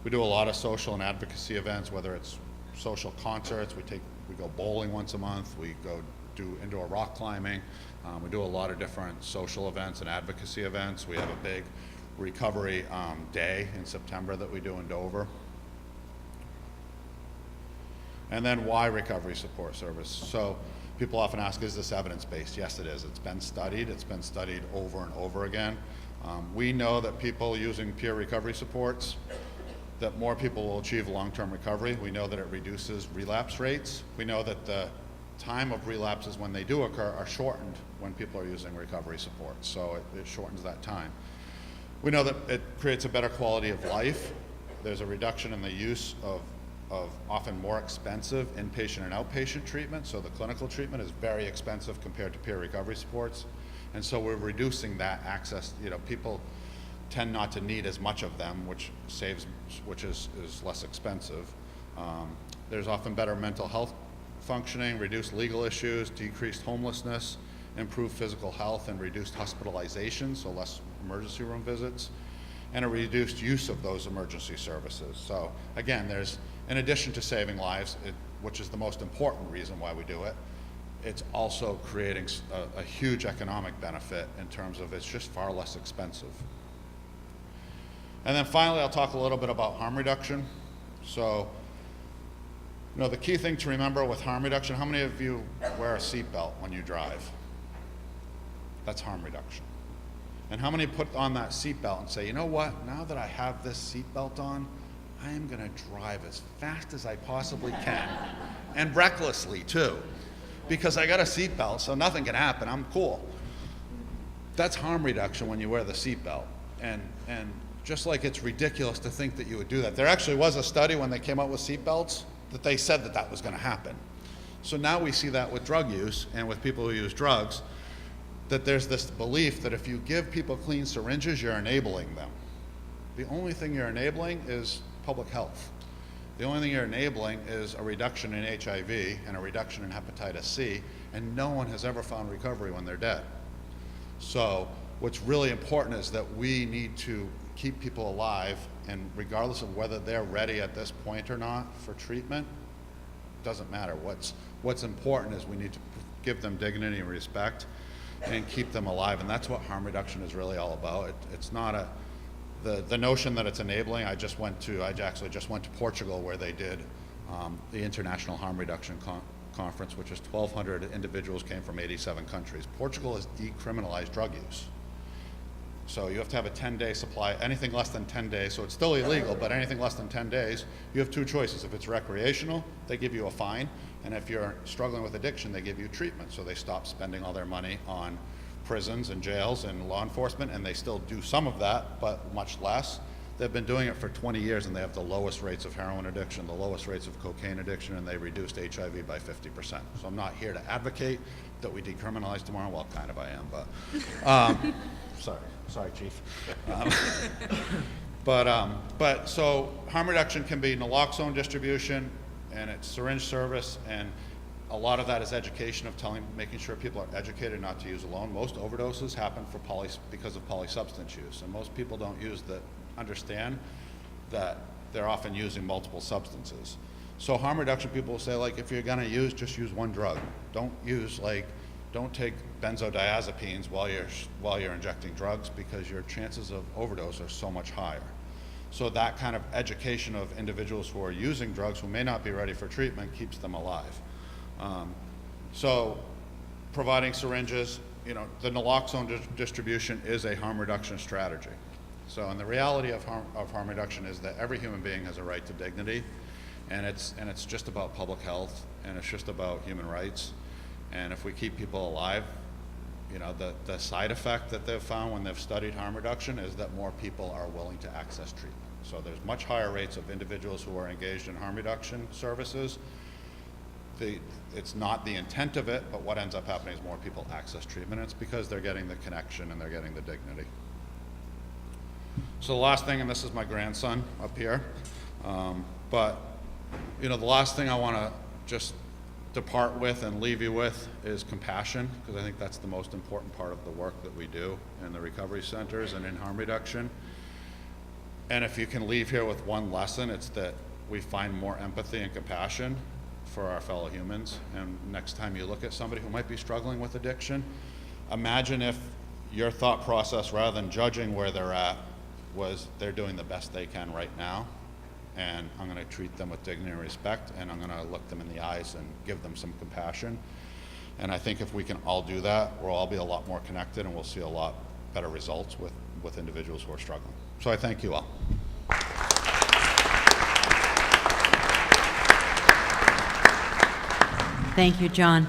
We do a lot of social and advocacy events, whether it's social concerts. We go bowling once a month. We go do indoor rock climbing. We do a lot of different social events and advocacy events. We have a big recovery day in September that we do in Dover. And then why recovery support service? So people often ask, is this evidence-based? Yes, it is. It's been studied. It's been studied over and over again. We know that people using peer recovery supports, that more people will achieve long-term recovery. We know that it reduces relapse rates. We know that the time of relapses when they do occur are shortened when people are using recovery support. So it shortens that time. We know that it creates a better quality of life. There's a reduction in the use of often more expensive inpatient and outpatient treatment. So the clinical treatment is very expensive compared to peer recovery supports. And so we're reducing that access. People tend not to need as much of them, which is less expensive. There's often better mental health functioning, reduced legal issues, decreased homelessness, improved physical health, and reduced hospitalization, so less emergency room visits, and a reduced use of those emergency services. So again, in addition to saving lives, which is the most important reason why we do it, it's also creating a huge economic benefit in terms of it's just far less expensive. And then finally, I'll talk a little bit about harm reduction. So, the key thing to remember with harm reduction, how many of you wear a seatbelt when you drive? That's harm reduction. And how many put on that seatbelt and say, you know what, now that I have this seatbelt on, I am gonna drive as fast as I possibly can, and recklessly too, because I got a seatbelt, so nothing can happen, I'm cool. That's harm reduction when you wear the seatbelt. And just like it's ridiculous to think that you would do that. There actually was a study when they came out with seatbelts that they said that was going to happen. So now we see that with drug use and with people who use drugs, that there's this belief that if you give people clean syringes, you're enabling them. The only thing you're enabling is public health. The only thing you're enabling is a reduction in HIV and a reduction in hepatitis C, and no one has ever found recovery when they're dead. So what's really important is that we need to keep people alive, and regardless of whether they're ready at this point or not for treatment, doesn't matter. What's important is we need to give them dignity and respect and keep them alive, and that's what harm reduction is really all about. It's not the notion that it's enabling. I actually just went to Portugal, where they did the International Harm Reduction Conference, which is 1,200 individuals came from 87 countries. Portugal has decriminalized drug use. So you have to have a 10-day supply, anything less than 10 days, so it's still illegal, but anything less than 10 days, you have two choices. If it's recreational, they give you a fine, and if you're struggling with addiction, they give you treatment. So they stop spending all their money on prisons and jails and law enforcement, and they still do some of that, but much less. They've been doing it for 20 years, and they have the lowest rates of heroin addiction, the lowest rates of cocaine addiction, and they reduced HIV by 50%. So I'm not here to advocate that we decriminalize tomorrow. Well, kind of I am, but sorry, Chief. But so harm reduction can be naloxone distribution, and it's syringe service, and a lot of that is education of making sure people are educated not to use alone. Most overdoses happen because of polysubstance use, and most people don't understand that they're often using multiple substances. So harm reduction people will say, like, if you're gonna use, just use one drug. Don't take benzodiazepines while you're injecting drugs, because your chances of overdose are so much higher. So that kind of education of individuals who are using drugs who may not be ready for treatment keeps them alive. So providing syringes, you know, the naloxone distribution is a harm reduction strategy. So, and the reality of harm reduction is that every human being has a right to dignity, and it's just about public health, and it's just about human rights. And if we keep people alive, you know, the side effect that they've found when they've studied harm reduction is that more people are willing to access treatment. So there's much higher rates of individuals who are engaged in harm reduction services. It's not the intent of it, but what ends up happening is more people access treatment. It's because they're getting the connection and they're getting the dignity. So the last thing, and this is my grandson up here, but you know, the last thing I want to just depart with and leave you with is compassion, because I think that's the most important part of the work that we do in the recovery centers and in harm reduction. And if you can leave here with one lesson, it's that we find more empathy and compassion for our fellow humans. And next time you look at somebody who might be struggling with addiction, imagine if your thought process, rather than judging where they're at, was they're doing the best they can right now, and I'm going to treat them with dignity and respect, and I'm going to look them in the eyes and give them some compassion. And I think if we can all do that, we'll all be a lot more connected, and we'll see a lot better results with individuals who are struggling. So I thank you all. Thank you, John.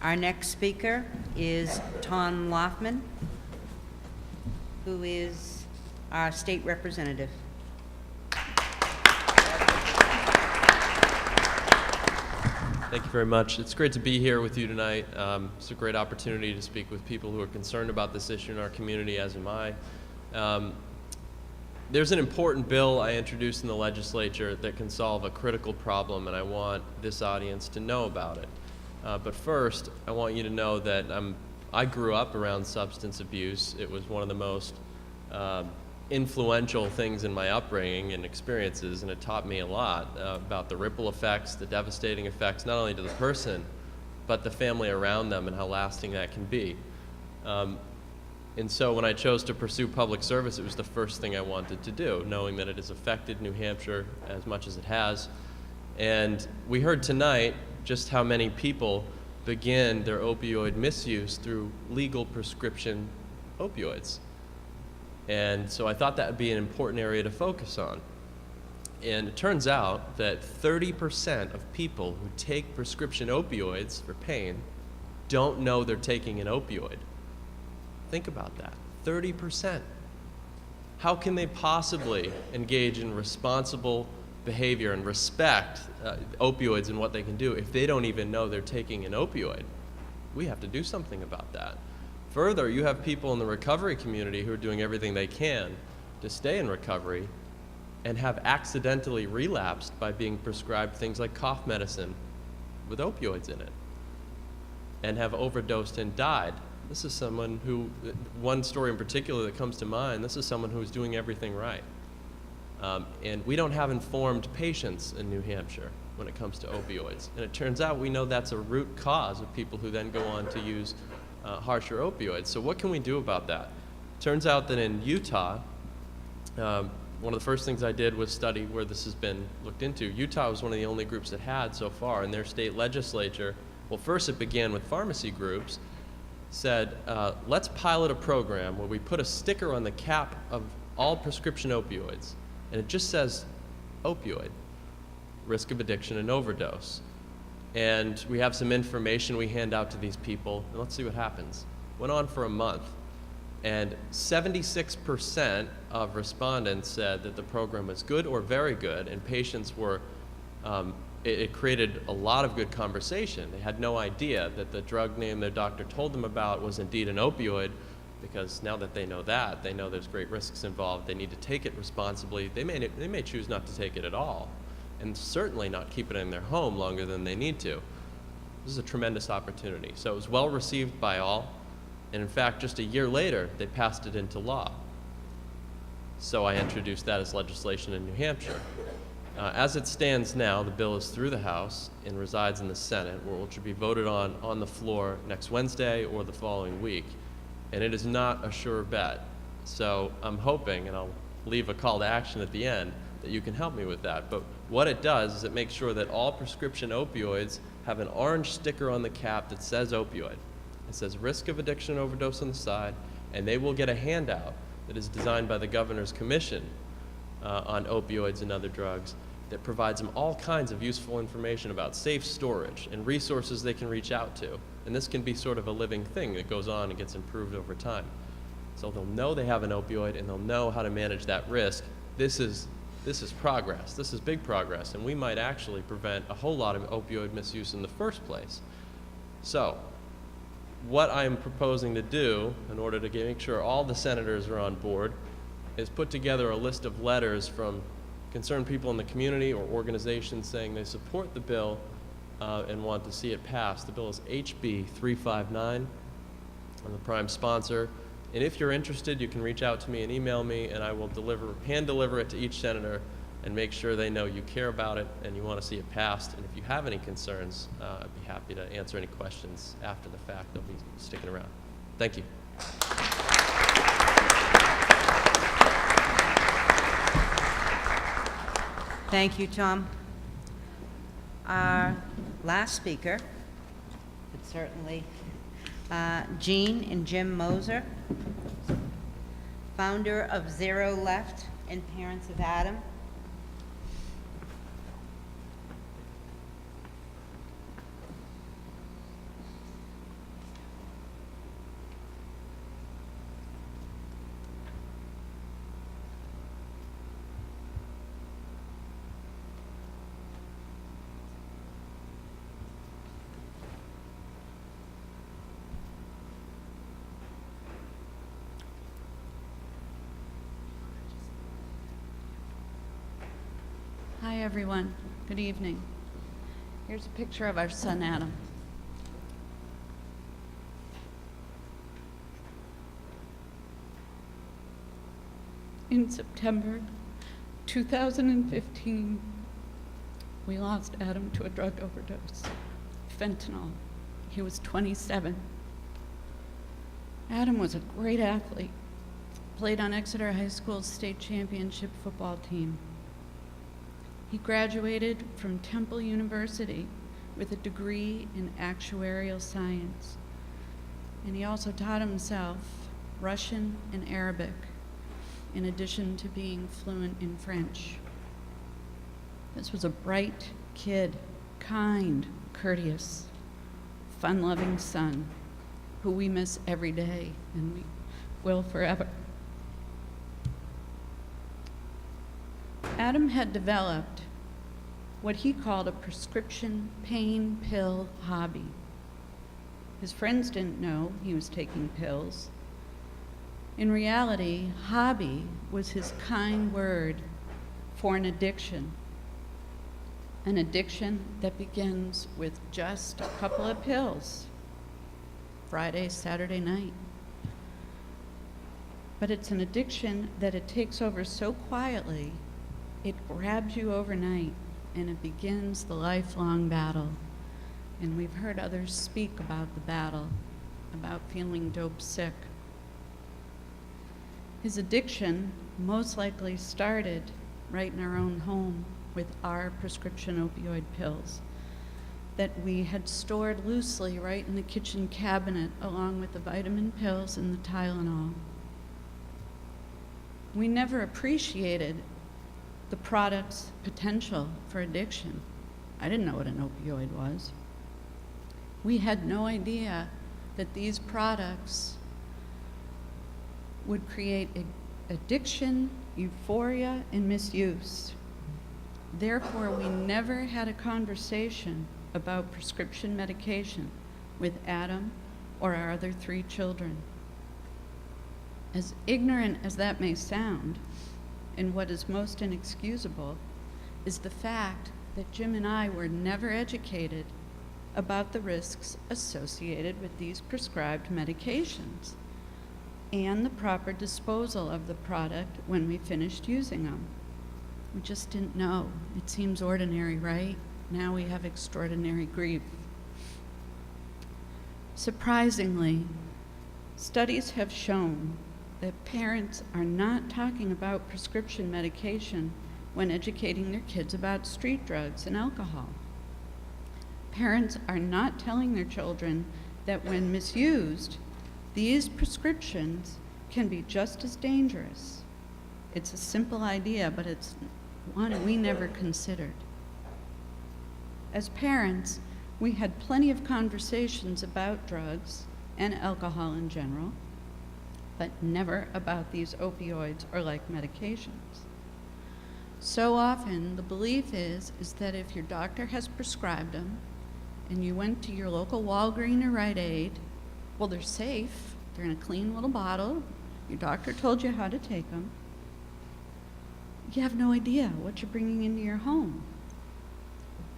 Our next speaker is Tom Laufman, who is our state representative. Thank you very much. It's great to be here with you tonight. It's a great opportunity to speak with people who are concerned about this issue in our community, as am I. There's an important bill I introduced in the legislature that can solve a critical problem, and I want this audience to know about it. But first, I want you to know that I grew up around substance abuse. It was one of the most influential things in my upbringing and experiences, and it taught me a lot about the ripple effects, the devastating effects, not only to the person, but the family around them and how lasting that can be. And so when I chose to pursue public service, it was the first thing I wanted to do, knowing that it has affected New Hampshire as much as it has. And we heard tonight just how many people begin their opioid misuse through legal prescription opioids. And so I thought that would be an important area to focus on. And it turns out that 30% of people who take prescription opioids for pain don't know they're taking an opioid. Think about that, 30%. How can they possibly engage in responsible behavior and respect opioids and what they can do if they don't even know they're taking an opioid? We have to do something about that. Further, you have people in the recovery community who are doing everything they can to stay in recovery and have accidentally relapsed by being prescribed things like cough medicine with opioids in it and have overdosed and died. This is someone who, one story in particular that comes to mind, this is someone who is doing everything right. And we don't have informed patients in New Hampshire when it comes to opioids. And it turns out we know that's a root cause of people who then go on to use harsher opioids. So what can we do about that? Turns out that in Utah, one of the first things I did was study where this has been looked into. Utah was one of the only groups that had so far in their state legislature. Well, first it began with pharmacy groups, said, let's pilot a program where we put a sticker on the cap of all prescription opioids, and it just says opioid, risk of addiction and overdose. And we have some information we hand out to these people, and let's see what happens. Went on for a month, and 76% of respondents said that the program was good or very good, and patients were, it created a lot of good conversation. They had no idea that the drug name their doctor told them about was indeed an opioid, because now that they know that, they know there's great risks involved. They need to take it responsibly. They may choose not to take it at all, and certainly not keep it in their home longer than they need to. This is a tremendous opportunity. So it was well received by all, and in fact, just a year later, they passed it into law. So I introduced that as legislation in New Hampshire. As it stands now, the bill is through the House and resides in the Senate, where it should be voted on the floor next Wednesday or the following week. And it is not a sure bet. So I'm hoping, and I'll leave a call to action at the end, that you can help me with that. But what it does is it makes sure that all prescription opioids have an orange sticker on the cap that says opioid. It says risk of addiction and overdose on the side, and they will get a handout that is designed by the Governor's Commission on opioids and other drugs that provides them all kinds of useful information about safe storage and resources they can reach out to. And this can be sort of a living thing that goes on and gets improved over time. So they'll know they have an opioid and they'll know how to manage that risk. This is progress. This is big progress, and we might actually prevent a whole lot of opioid misuse in the first place. So what I'm proposing to do in order to make sure all the senators are on board is put together a list of letters from concerned people in the community or organizations saying they support the bill and want to see it passed. The bill is HB 359. I'm the prime sponsor. And if you're interested, you can reach out to me and email me, and I will hand deliver it to each senator and make sure they know you care about it and you want to see it passed. And if you have any concerns, I'd be happy to answer any questions after the fact. They'll be sticking around. Thank you. Thank you, Tom. Our last speaker, but certainly Jean and Jim Moser, founder of Zero Left and parents of Adam. Hi, everyone. Good evening. Here's a picture of our son, Adam. In September 2015, we lost Adam to a drug overdose, fentanyl. He was 27. Adam was a great athlete, played on Exeter High School's state championship football team. He graduated from Temple University with a degree in actuarial science. And he also taught himself Russian and Arabic, in addition to being fluent in French. This was a bright kid, kind, courteous, fun-loving son who we miss every day, and we will forever. Adam had developed what he called a prescription pain pill hobby. His friends didn't know he was taking pills. In reality, hobby was his kind word for an addiction that begins with just a couple of pills, Friday, Saturday night. But it's an addiction that it takes over so quietly, it grabs you overnight, and it begins the lifelong battle. And we've heard others speak about the battle, about feeling dope sick. His addiction most likely started right in our own home with our prescription opioid pills that we had stored loosely right in the kitchen cabinet along with the vitamin pills and the Tylenol. We never appreciated the product's potential for addiction. I didn't know what an opioid was. We had no idea that these products would create addiction, euphoria, and misuse. Therefore, we never had a conversation about prescription medication with Adam or our other 3 children. As ignorant as that may sound, and what is most inexcusable is the fact that Jim and I were never educated about the risks associated with these prescribed medications and the proper disposal of the product when we finished using them. We just didn't know. It seems ordinary, right? Now we have extraordinary grief. Surprisingly, studies have shown that parents are not talking about prescription medication when educating their kids about street drugs and alcohol. Parents are not telling their children that when misused, these prescriptions can be just as dangerous. It's a simple idea, but it's one we never considered. As parents, we had plenty of conversations about drugs and alcohol in general, but never about these opioids or like medications. So often, the belief is that if your doctor has prescribed them and you went to your local Walgreens or Rite Aid, well, they're safe, they're in a clean little bottle, your doctor told you how to take them. You have no idea what you're bringing into your home.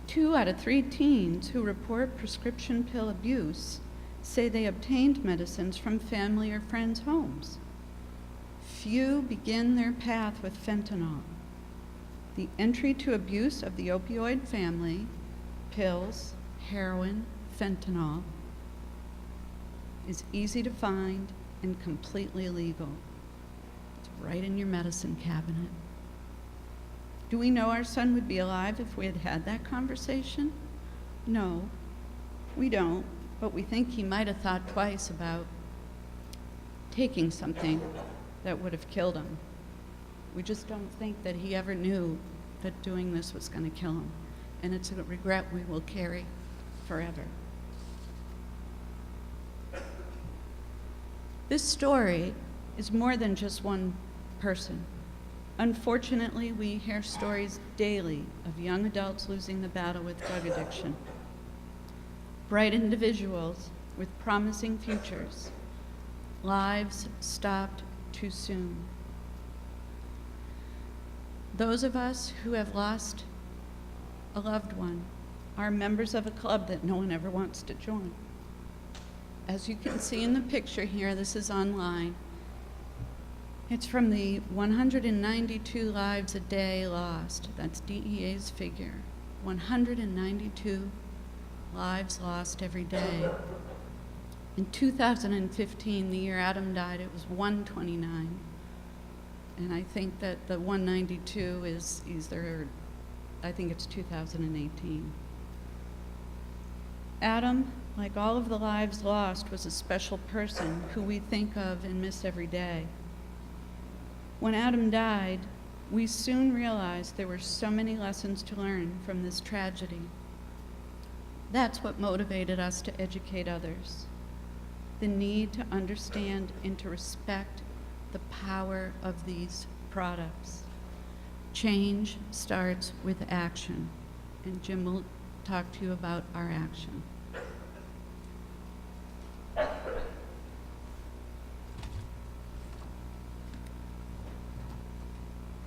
2 out of 3 teens who report prescription pill abuse say they obtained medicines from family or friends' homes. Few begin their path with fentanyl. The entry to abuse of the opioid family, pills, heroin, fentanyl, is easy to find and completely legal. It's right in your medicine cabinet. Do we know our son would be alive if we had had that conversation? No, we don't, but we think he might have thought twice about taking something that would have killed him. We just don't think that he ever knew that doing this was going to kill him, and it's a regret we will carry forever. This story is more than just one person. Unfortunately, we hear stories daily of young adults losing the battle with drug addiction. Bright individuals with promising futures, lives stopped too soon. Those of us who have lost a loved one are members of a club that no one ever wants to join. As you can see in the picture here, this is online. It's from the 192 lives a day lost. That's DEA's figure. 192 lives lost every day. In 2015, the year Adam died, it was 129. And I think that the 192 is either, I think it's 2018. Adam, like all of the lives lost, was a special person who we think of and miss every day. When Adam died, we soon realized there were so many lessons to learn from this tragedy. That's what motivated us to educate others. The need to understand and to respect the power of these products. Change starts with action, and Jim will talk to you about our action.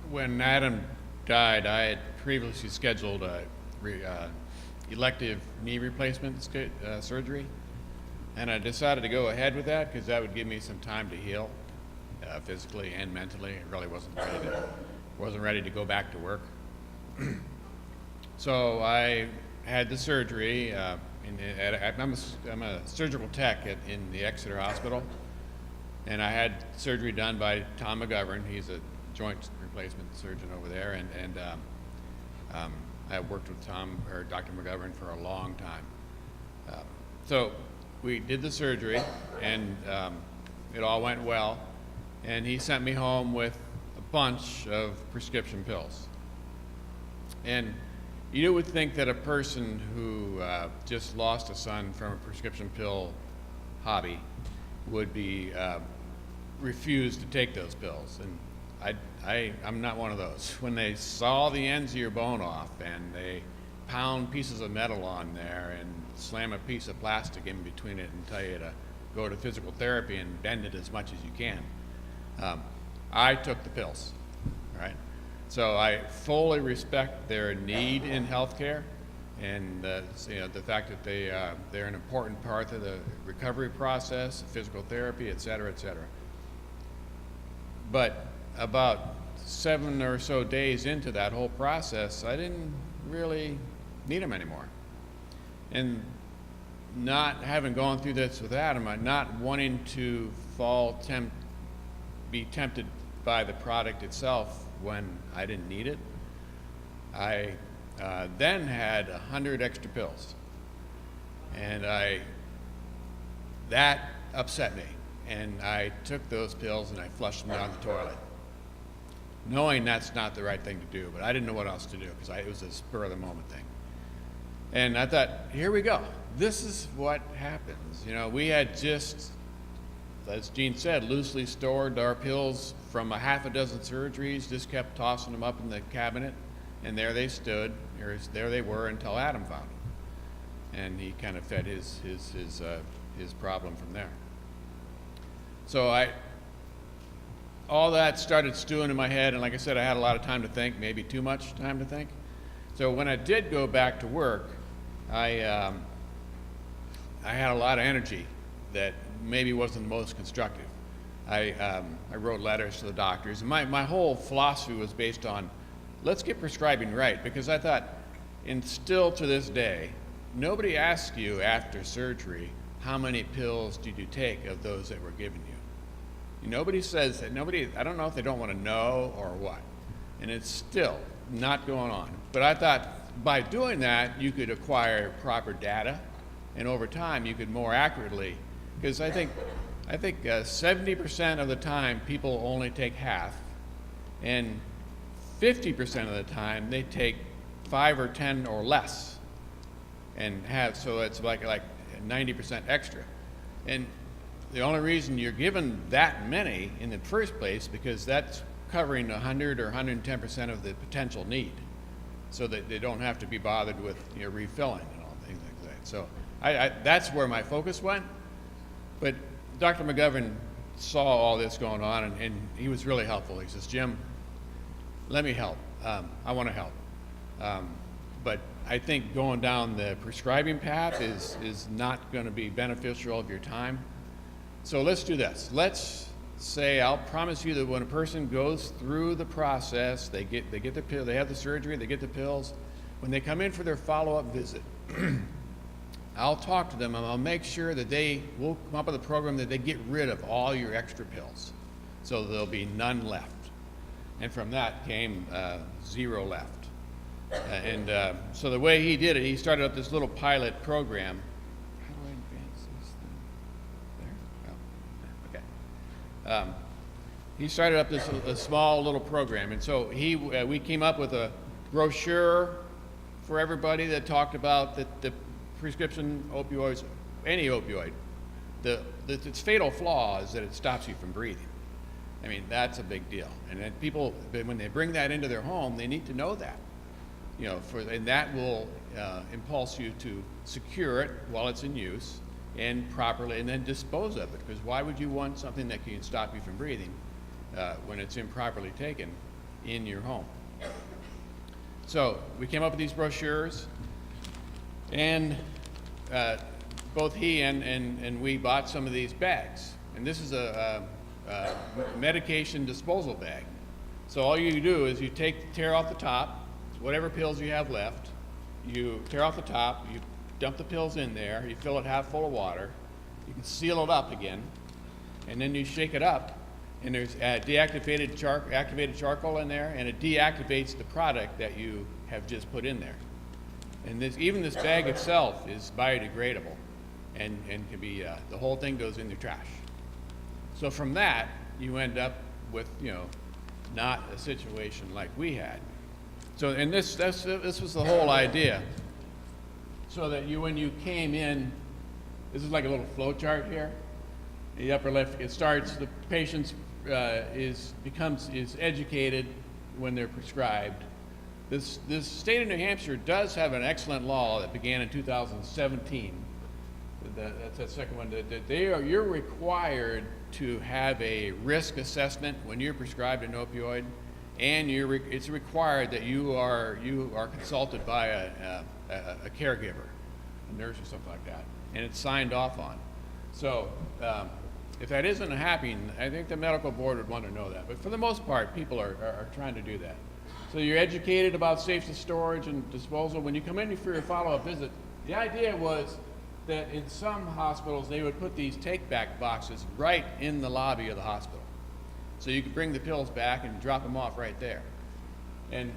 When Adam died, I had previously scheduled a elective knee replacement surgery, and I decided to go ahead with that because that would give me some time to heal physically and mentally. I really wasn't ready to go back to work. So I had the surgery. I'm a surgical tech in the Exeter Hospital, and I had surgery done by Tom McGovern. He's a joint replacement surgeon over there, and I worked with Dr. McGovern for a long time. So we did the surgery, and it all went well, and he sent me home with a bunch of prescription pills. And you would think that a person who just lost a son from a prescription pill hobby would be refused to take those pills, and I'm not one of those. When they saw the ends of your bone off and they pound pieces of metal on there and slam a piece of plastic in between it and tell you to go to physical therapy and bend it as much as you can, I took the pills, right? So I fully respect their need in healthcare and the fact that they're an important part of the recovery process, physical therapy, et cetera, et cetera. But about 7 or so days into that whole process, I didn't really need them anymore. And not having gone through this with Adam, not wanting to be tempted by the product itself when I didn't need it, I then had 100 extra pills. And that upset me. And I took those pills and I flushed them down the toilet, knowing that's not the right thing to do, but I didn't know what else to do because it was a spur of the moment thing. And I thought, here we go. This is what happens. You know, we had just, as Gene said, loosely stored our pills from a half a dozen surgeries, just kept tossing them up in the cabinet, and there they stood, there they were until Adam found them. And he kind of fed his problem from there. So all that started stewing in my head, and like I said, I had a lot of time to think, maybe too much time to think. So when I did go back to work, I had a lot of energy that maybe wasn't the most constructive. I wrote letters to the doctors, and my whole philosophy was based on, let's get prescribing right, because I thought, and still to this day, nobody asks you after surgery, how many pills did you take of those that were given you? Nobody says that. I don't know if they don't want to know or what. And it's still not going on. But I thought by doing that, you could acquire proper data, and over time, you could more accurately, because I think 70% of the time, people only take half, and 50% of the time, they take 5 or 10 or less, and so it's like 90% extra. And the only reason you're given that many in the first place because that's covering 100 or 110% of the potential need, so that they don't have to be bothered with refilling and all things like that. So that's where my focus went. But Dr. McGovern saw all this going on, and he was really helpful. He says, Jim, let me help. I want to help. But I think going down the prescribing path is not going to be beneficial of your time. So let's do this. Let's say, I'll promise you that when a person goes through the process, they get the pill, they have the surgery, they get the pills. When they come in for their follow-up visit, I'll talk to them and I'll make sure that we'll come up with a program that they get rid of all your extra pills, so there'll be none left. And from that came 0 left. So the way he did it, he started up this little pilot program. How do I advance this thing? There? Oh, okay. He started up a small little program, and so we came up with a brochure for everybody that talked about the prescription opioids, any opioid. Its fatal flaw is that it stops you from breathing. I mean, that's a big deal. And then people, when they bring that into their home, they need to know that. And that will impulse you to secure it while it's in use and properly, and then dispose of it. Because why would you want something that can stop you from breathing when it's improperly taken in your home? So we came up with these brochures, and both he and we bought some of these bags. And this is a medication disposal bag. So all you do is you tear off the top, whatever pills you have left, you tear off the top, you dump the pills in there, you fill it half full of water, you can seal it up again, and then you shake it up, and there's activated charcoal in there, and it deactivates the product that you have just put in there. And even this bag itself is biodegradable, and can be, the whole thing goes in the trash. So from that, you end up with, not a situation like we had. So, and this was the whole idea. So that when you came in, this is like a little flow chart here. The upper left, it starts, the patient is educated when they're prescribed. This state of New Hampshire does have an excellent law that began in 2017. That's that second one. You're required to have a risk assessment when you're prescribed an opioid, and it's required that you are consulted by a caregiver, a nurse or something like that, and it's signed off on. So if that isn't happening, I think the medical board would want to know that. But for the most part, people are trying to do that. So you're educated about safety storage and disposal. When you come in for your follow-up visit, the idea was that in some hospitals, they would put these take-back boxes right in the lobby of the hospital. So you could bring the pills back and drop them off right there. And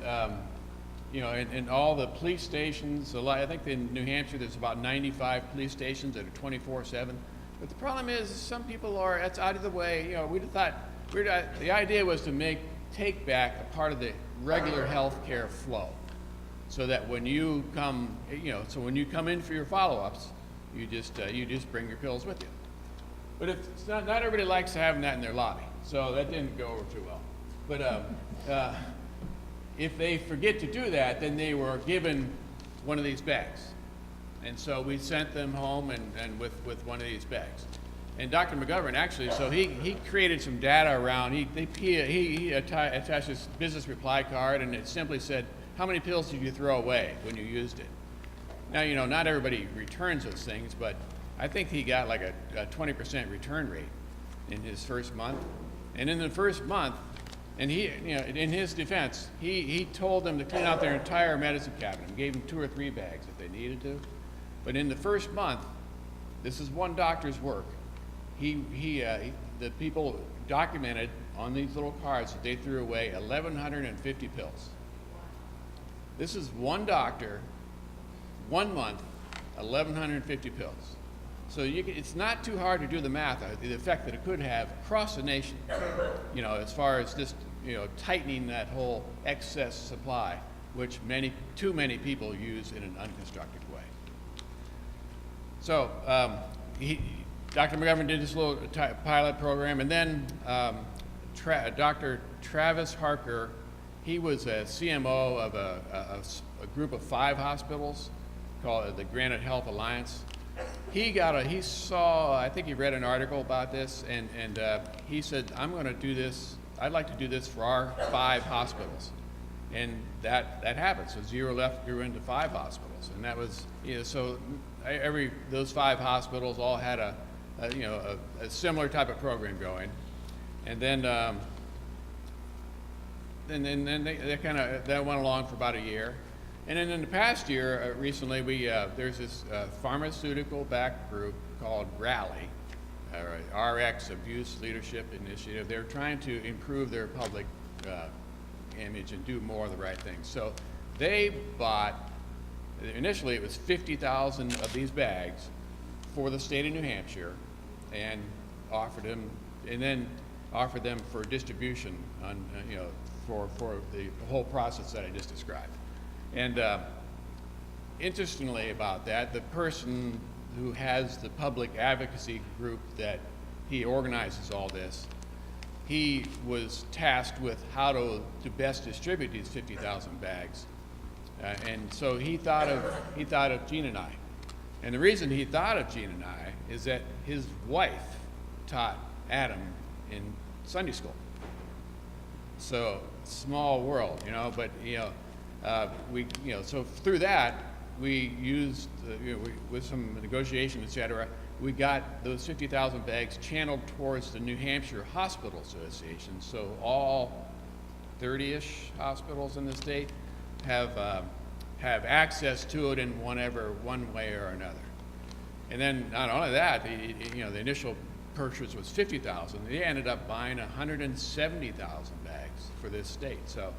you know, in all the police stations, I think in New Hampshire there's about 95 police stations that are 24/7. But the problem is some people that's out of the way. You know, the idea was to take back a part of the regular health care flow, so that when you come, when you come in for your follow-ups, you just bring your pills with you. But it's not everybody likes having that in their lobby, so that didn't go over too well. But if they forget to do that, then they were given one of these bags. And so we sent them home and with one of these bags. And Dr. McGovern actually, so he created some data around, he attached this business reply card, and it simply said, how many pills did you throw away when you used it? Now, you know, not everybody returns those things, but I think he got like a 20% return rate in his first month. And in the first month, and he, you know, in his defense, he told them to clean out their entire medicine cabinet and gave them 2 or 3 bags if they needed to. But in the first month, this is one doctor's work. The people documented on these little cards that they threw away 1,150 pills. This is one doctor, 1 month, 1,150 pills. So it's not too hard to do the math, the effect that it could have across the nation, you know, as far as just, you know, tightening that whole excess supply, which too many people use in an unconstructed way. So Dr. McGovern did this little pilot program, and then Dr. Travis Harker, he was a CMO of a group of 5 hospitals called the Granite Health Alliance. He saw, I think he read an article about this, and he said, I'm going to do this, I'd like to do this for our 5 hospitals. And that happened. So Zero Left grew into 5 hospitals. And that was, you know, so those 5 hospitals all had a similar type of program going. And then that went along for about a year. And then in the past year, recently, there's this pharmaceutical-backed group called Rally, RX Abuse Leadership Initiative. They're trying to improve their public image and do more of the right things. So they bought, initially it was 50,000 of these bags for the state of New Hampshire, and offered them for distribution on, for the whole process that I just described. And interestingly about that, the person who has the public advocacy group that he organizes all this, he was tasked with how to best distribute these 50,000 bags. And so he thought of Gene and I. And the reason he thought of Gene and I is that his wife taught Adam in Sunday school. So small world, you know, but so through that, we used, with some negotiation, et cetera, we got those 50,000 bags channeled towards the New Hampshire Hospital Association. So all 30-ish hospitals in the state have access to it in one way or another. And then not only that, the initial purchase was 50,000. They ended up buying 170,000 bags for this state. So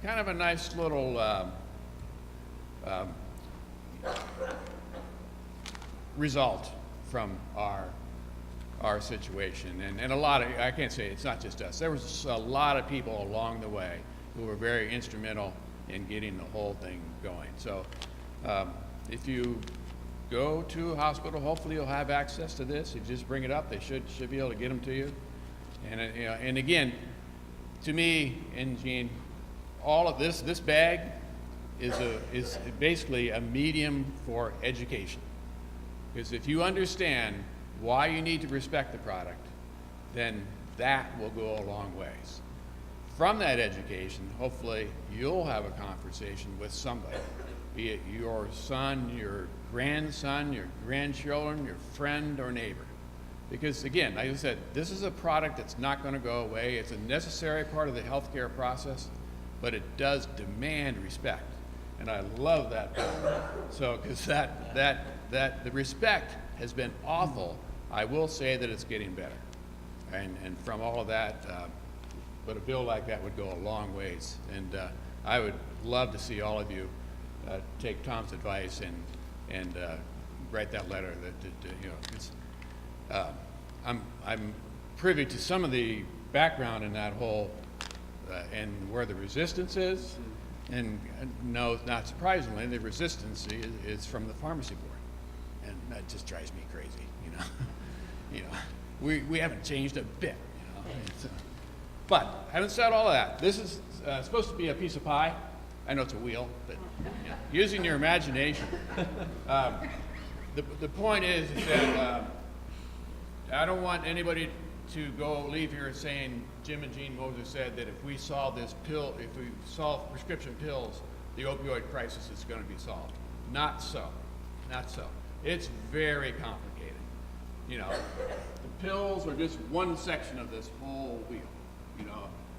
kind of a nice little result from our situation. And a lot of, I can't say it's not just us, there was a lot of people along the way who were very instrumental in getting the whole thing going. So if you go to a hospital, hopefully you'll have access to this. You just bring it up, they should be able to get them to you. And again, to me and Gene, all of this bag is basically a medium for education. Because if you understand why you need to respect the product, then that will go a long ways. From that education, hopefully you'll have a conversation with somebody, be it your son, your grandson, your grandchildren, your friend or neighbor. Because again, like I said, this is a product that's not going to go away. It's a necessary part of the healthcare process, but it does demand respect. And I love that part. So, because the respect has been awful, I will say that it's getting better. And from all of that, but a bill like that would go a long ways. And I would love to see all of you take Tom's advice and write that letter. I'm privy to some of the background in that whole and where the resistance is, and no, not surprisingly, the resistance is from the pharmacy board, and that just drives me crazy. We haven't changed a bit. But having said all of that, this is supposed to be a piece of pie. I know it's a wheel, but using your imagination. The point is that I don't want anybody to leave here saying Jim and Jean Moses said that if we solve prescription pills, the opioid crisis is going to be solved. Not so. Not so. It's very complicated. The pills are just one section of this whole wheel.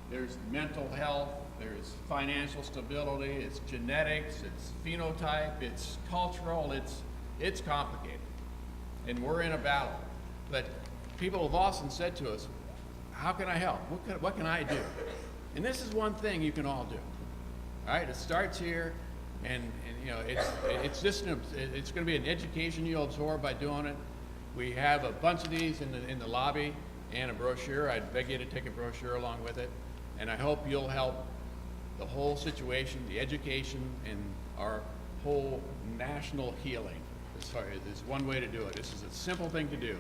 There's mental health, there's financial stability, it's genetics, it's phenotype, it's cultural, it's complicated. And we're in a battle. But people have often said to us, how can I help? What can I do? And this is one thing you can all do. All right, it starts here, and it's going to be an education you'll absorb by doing it. We have a bunch of these in the lobby and a brochure. I'd beg you to take a brochure along with it. And I hope you'll help the whole situation, the education, and our whole national healing. There's one way to do it. This is a simple thing to do,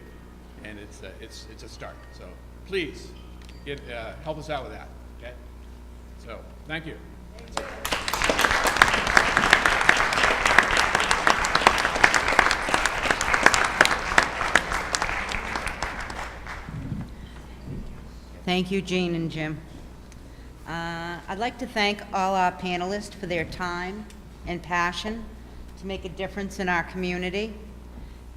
and it's a start. So please help us out with that. Okay. So thank you. Thank you, Jean and Jim. I'd like to thank all our panelists for their time and passion to make a difference in our community.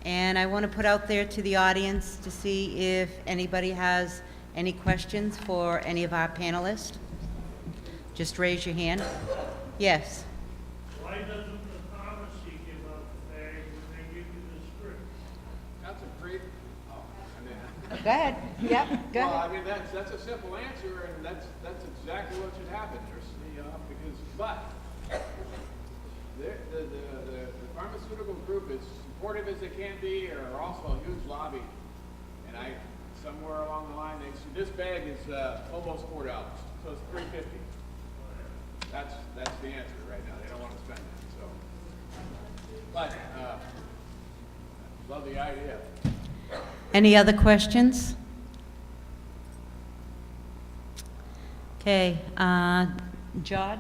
And I want to put out there to the audience to see if anybody has any questions for any of our panelists. Just raise your hand. Yes. Why doesn't the pharmacy give out the bag when they give you the script? That's a great. Go ahead. Yep, go Well, ahead. I mean, that's a simple answer, and that's exactly what should happen. The pharmaceutical group, as supportive as they can be, are also a huge lobby. And somewhere along the line, this bag is almost $4, so it's $3.50. That's the answer right now. They don't want to spend it. So, but love the idea. Any other questions? Okay, John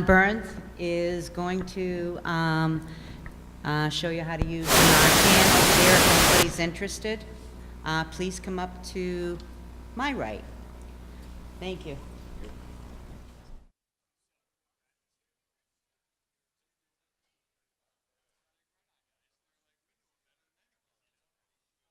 Burns is going to show you how to use Narcan up there if anybody's interested. Please come up to my right. Thank you.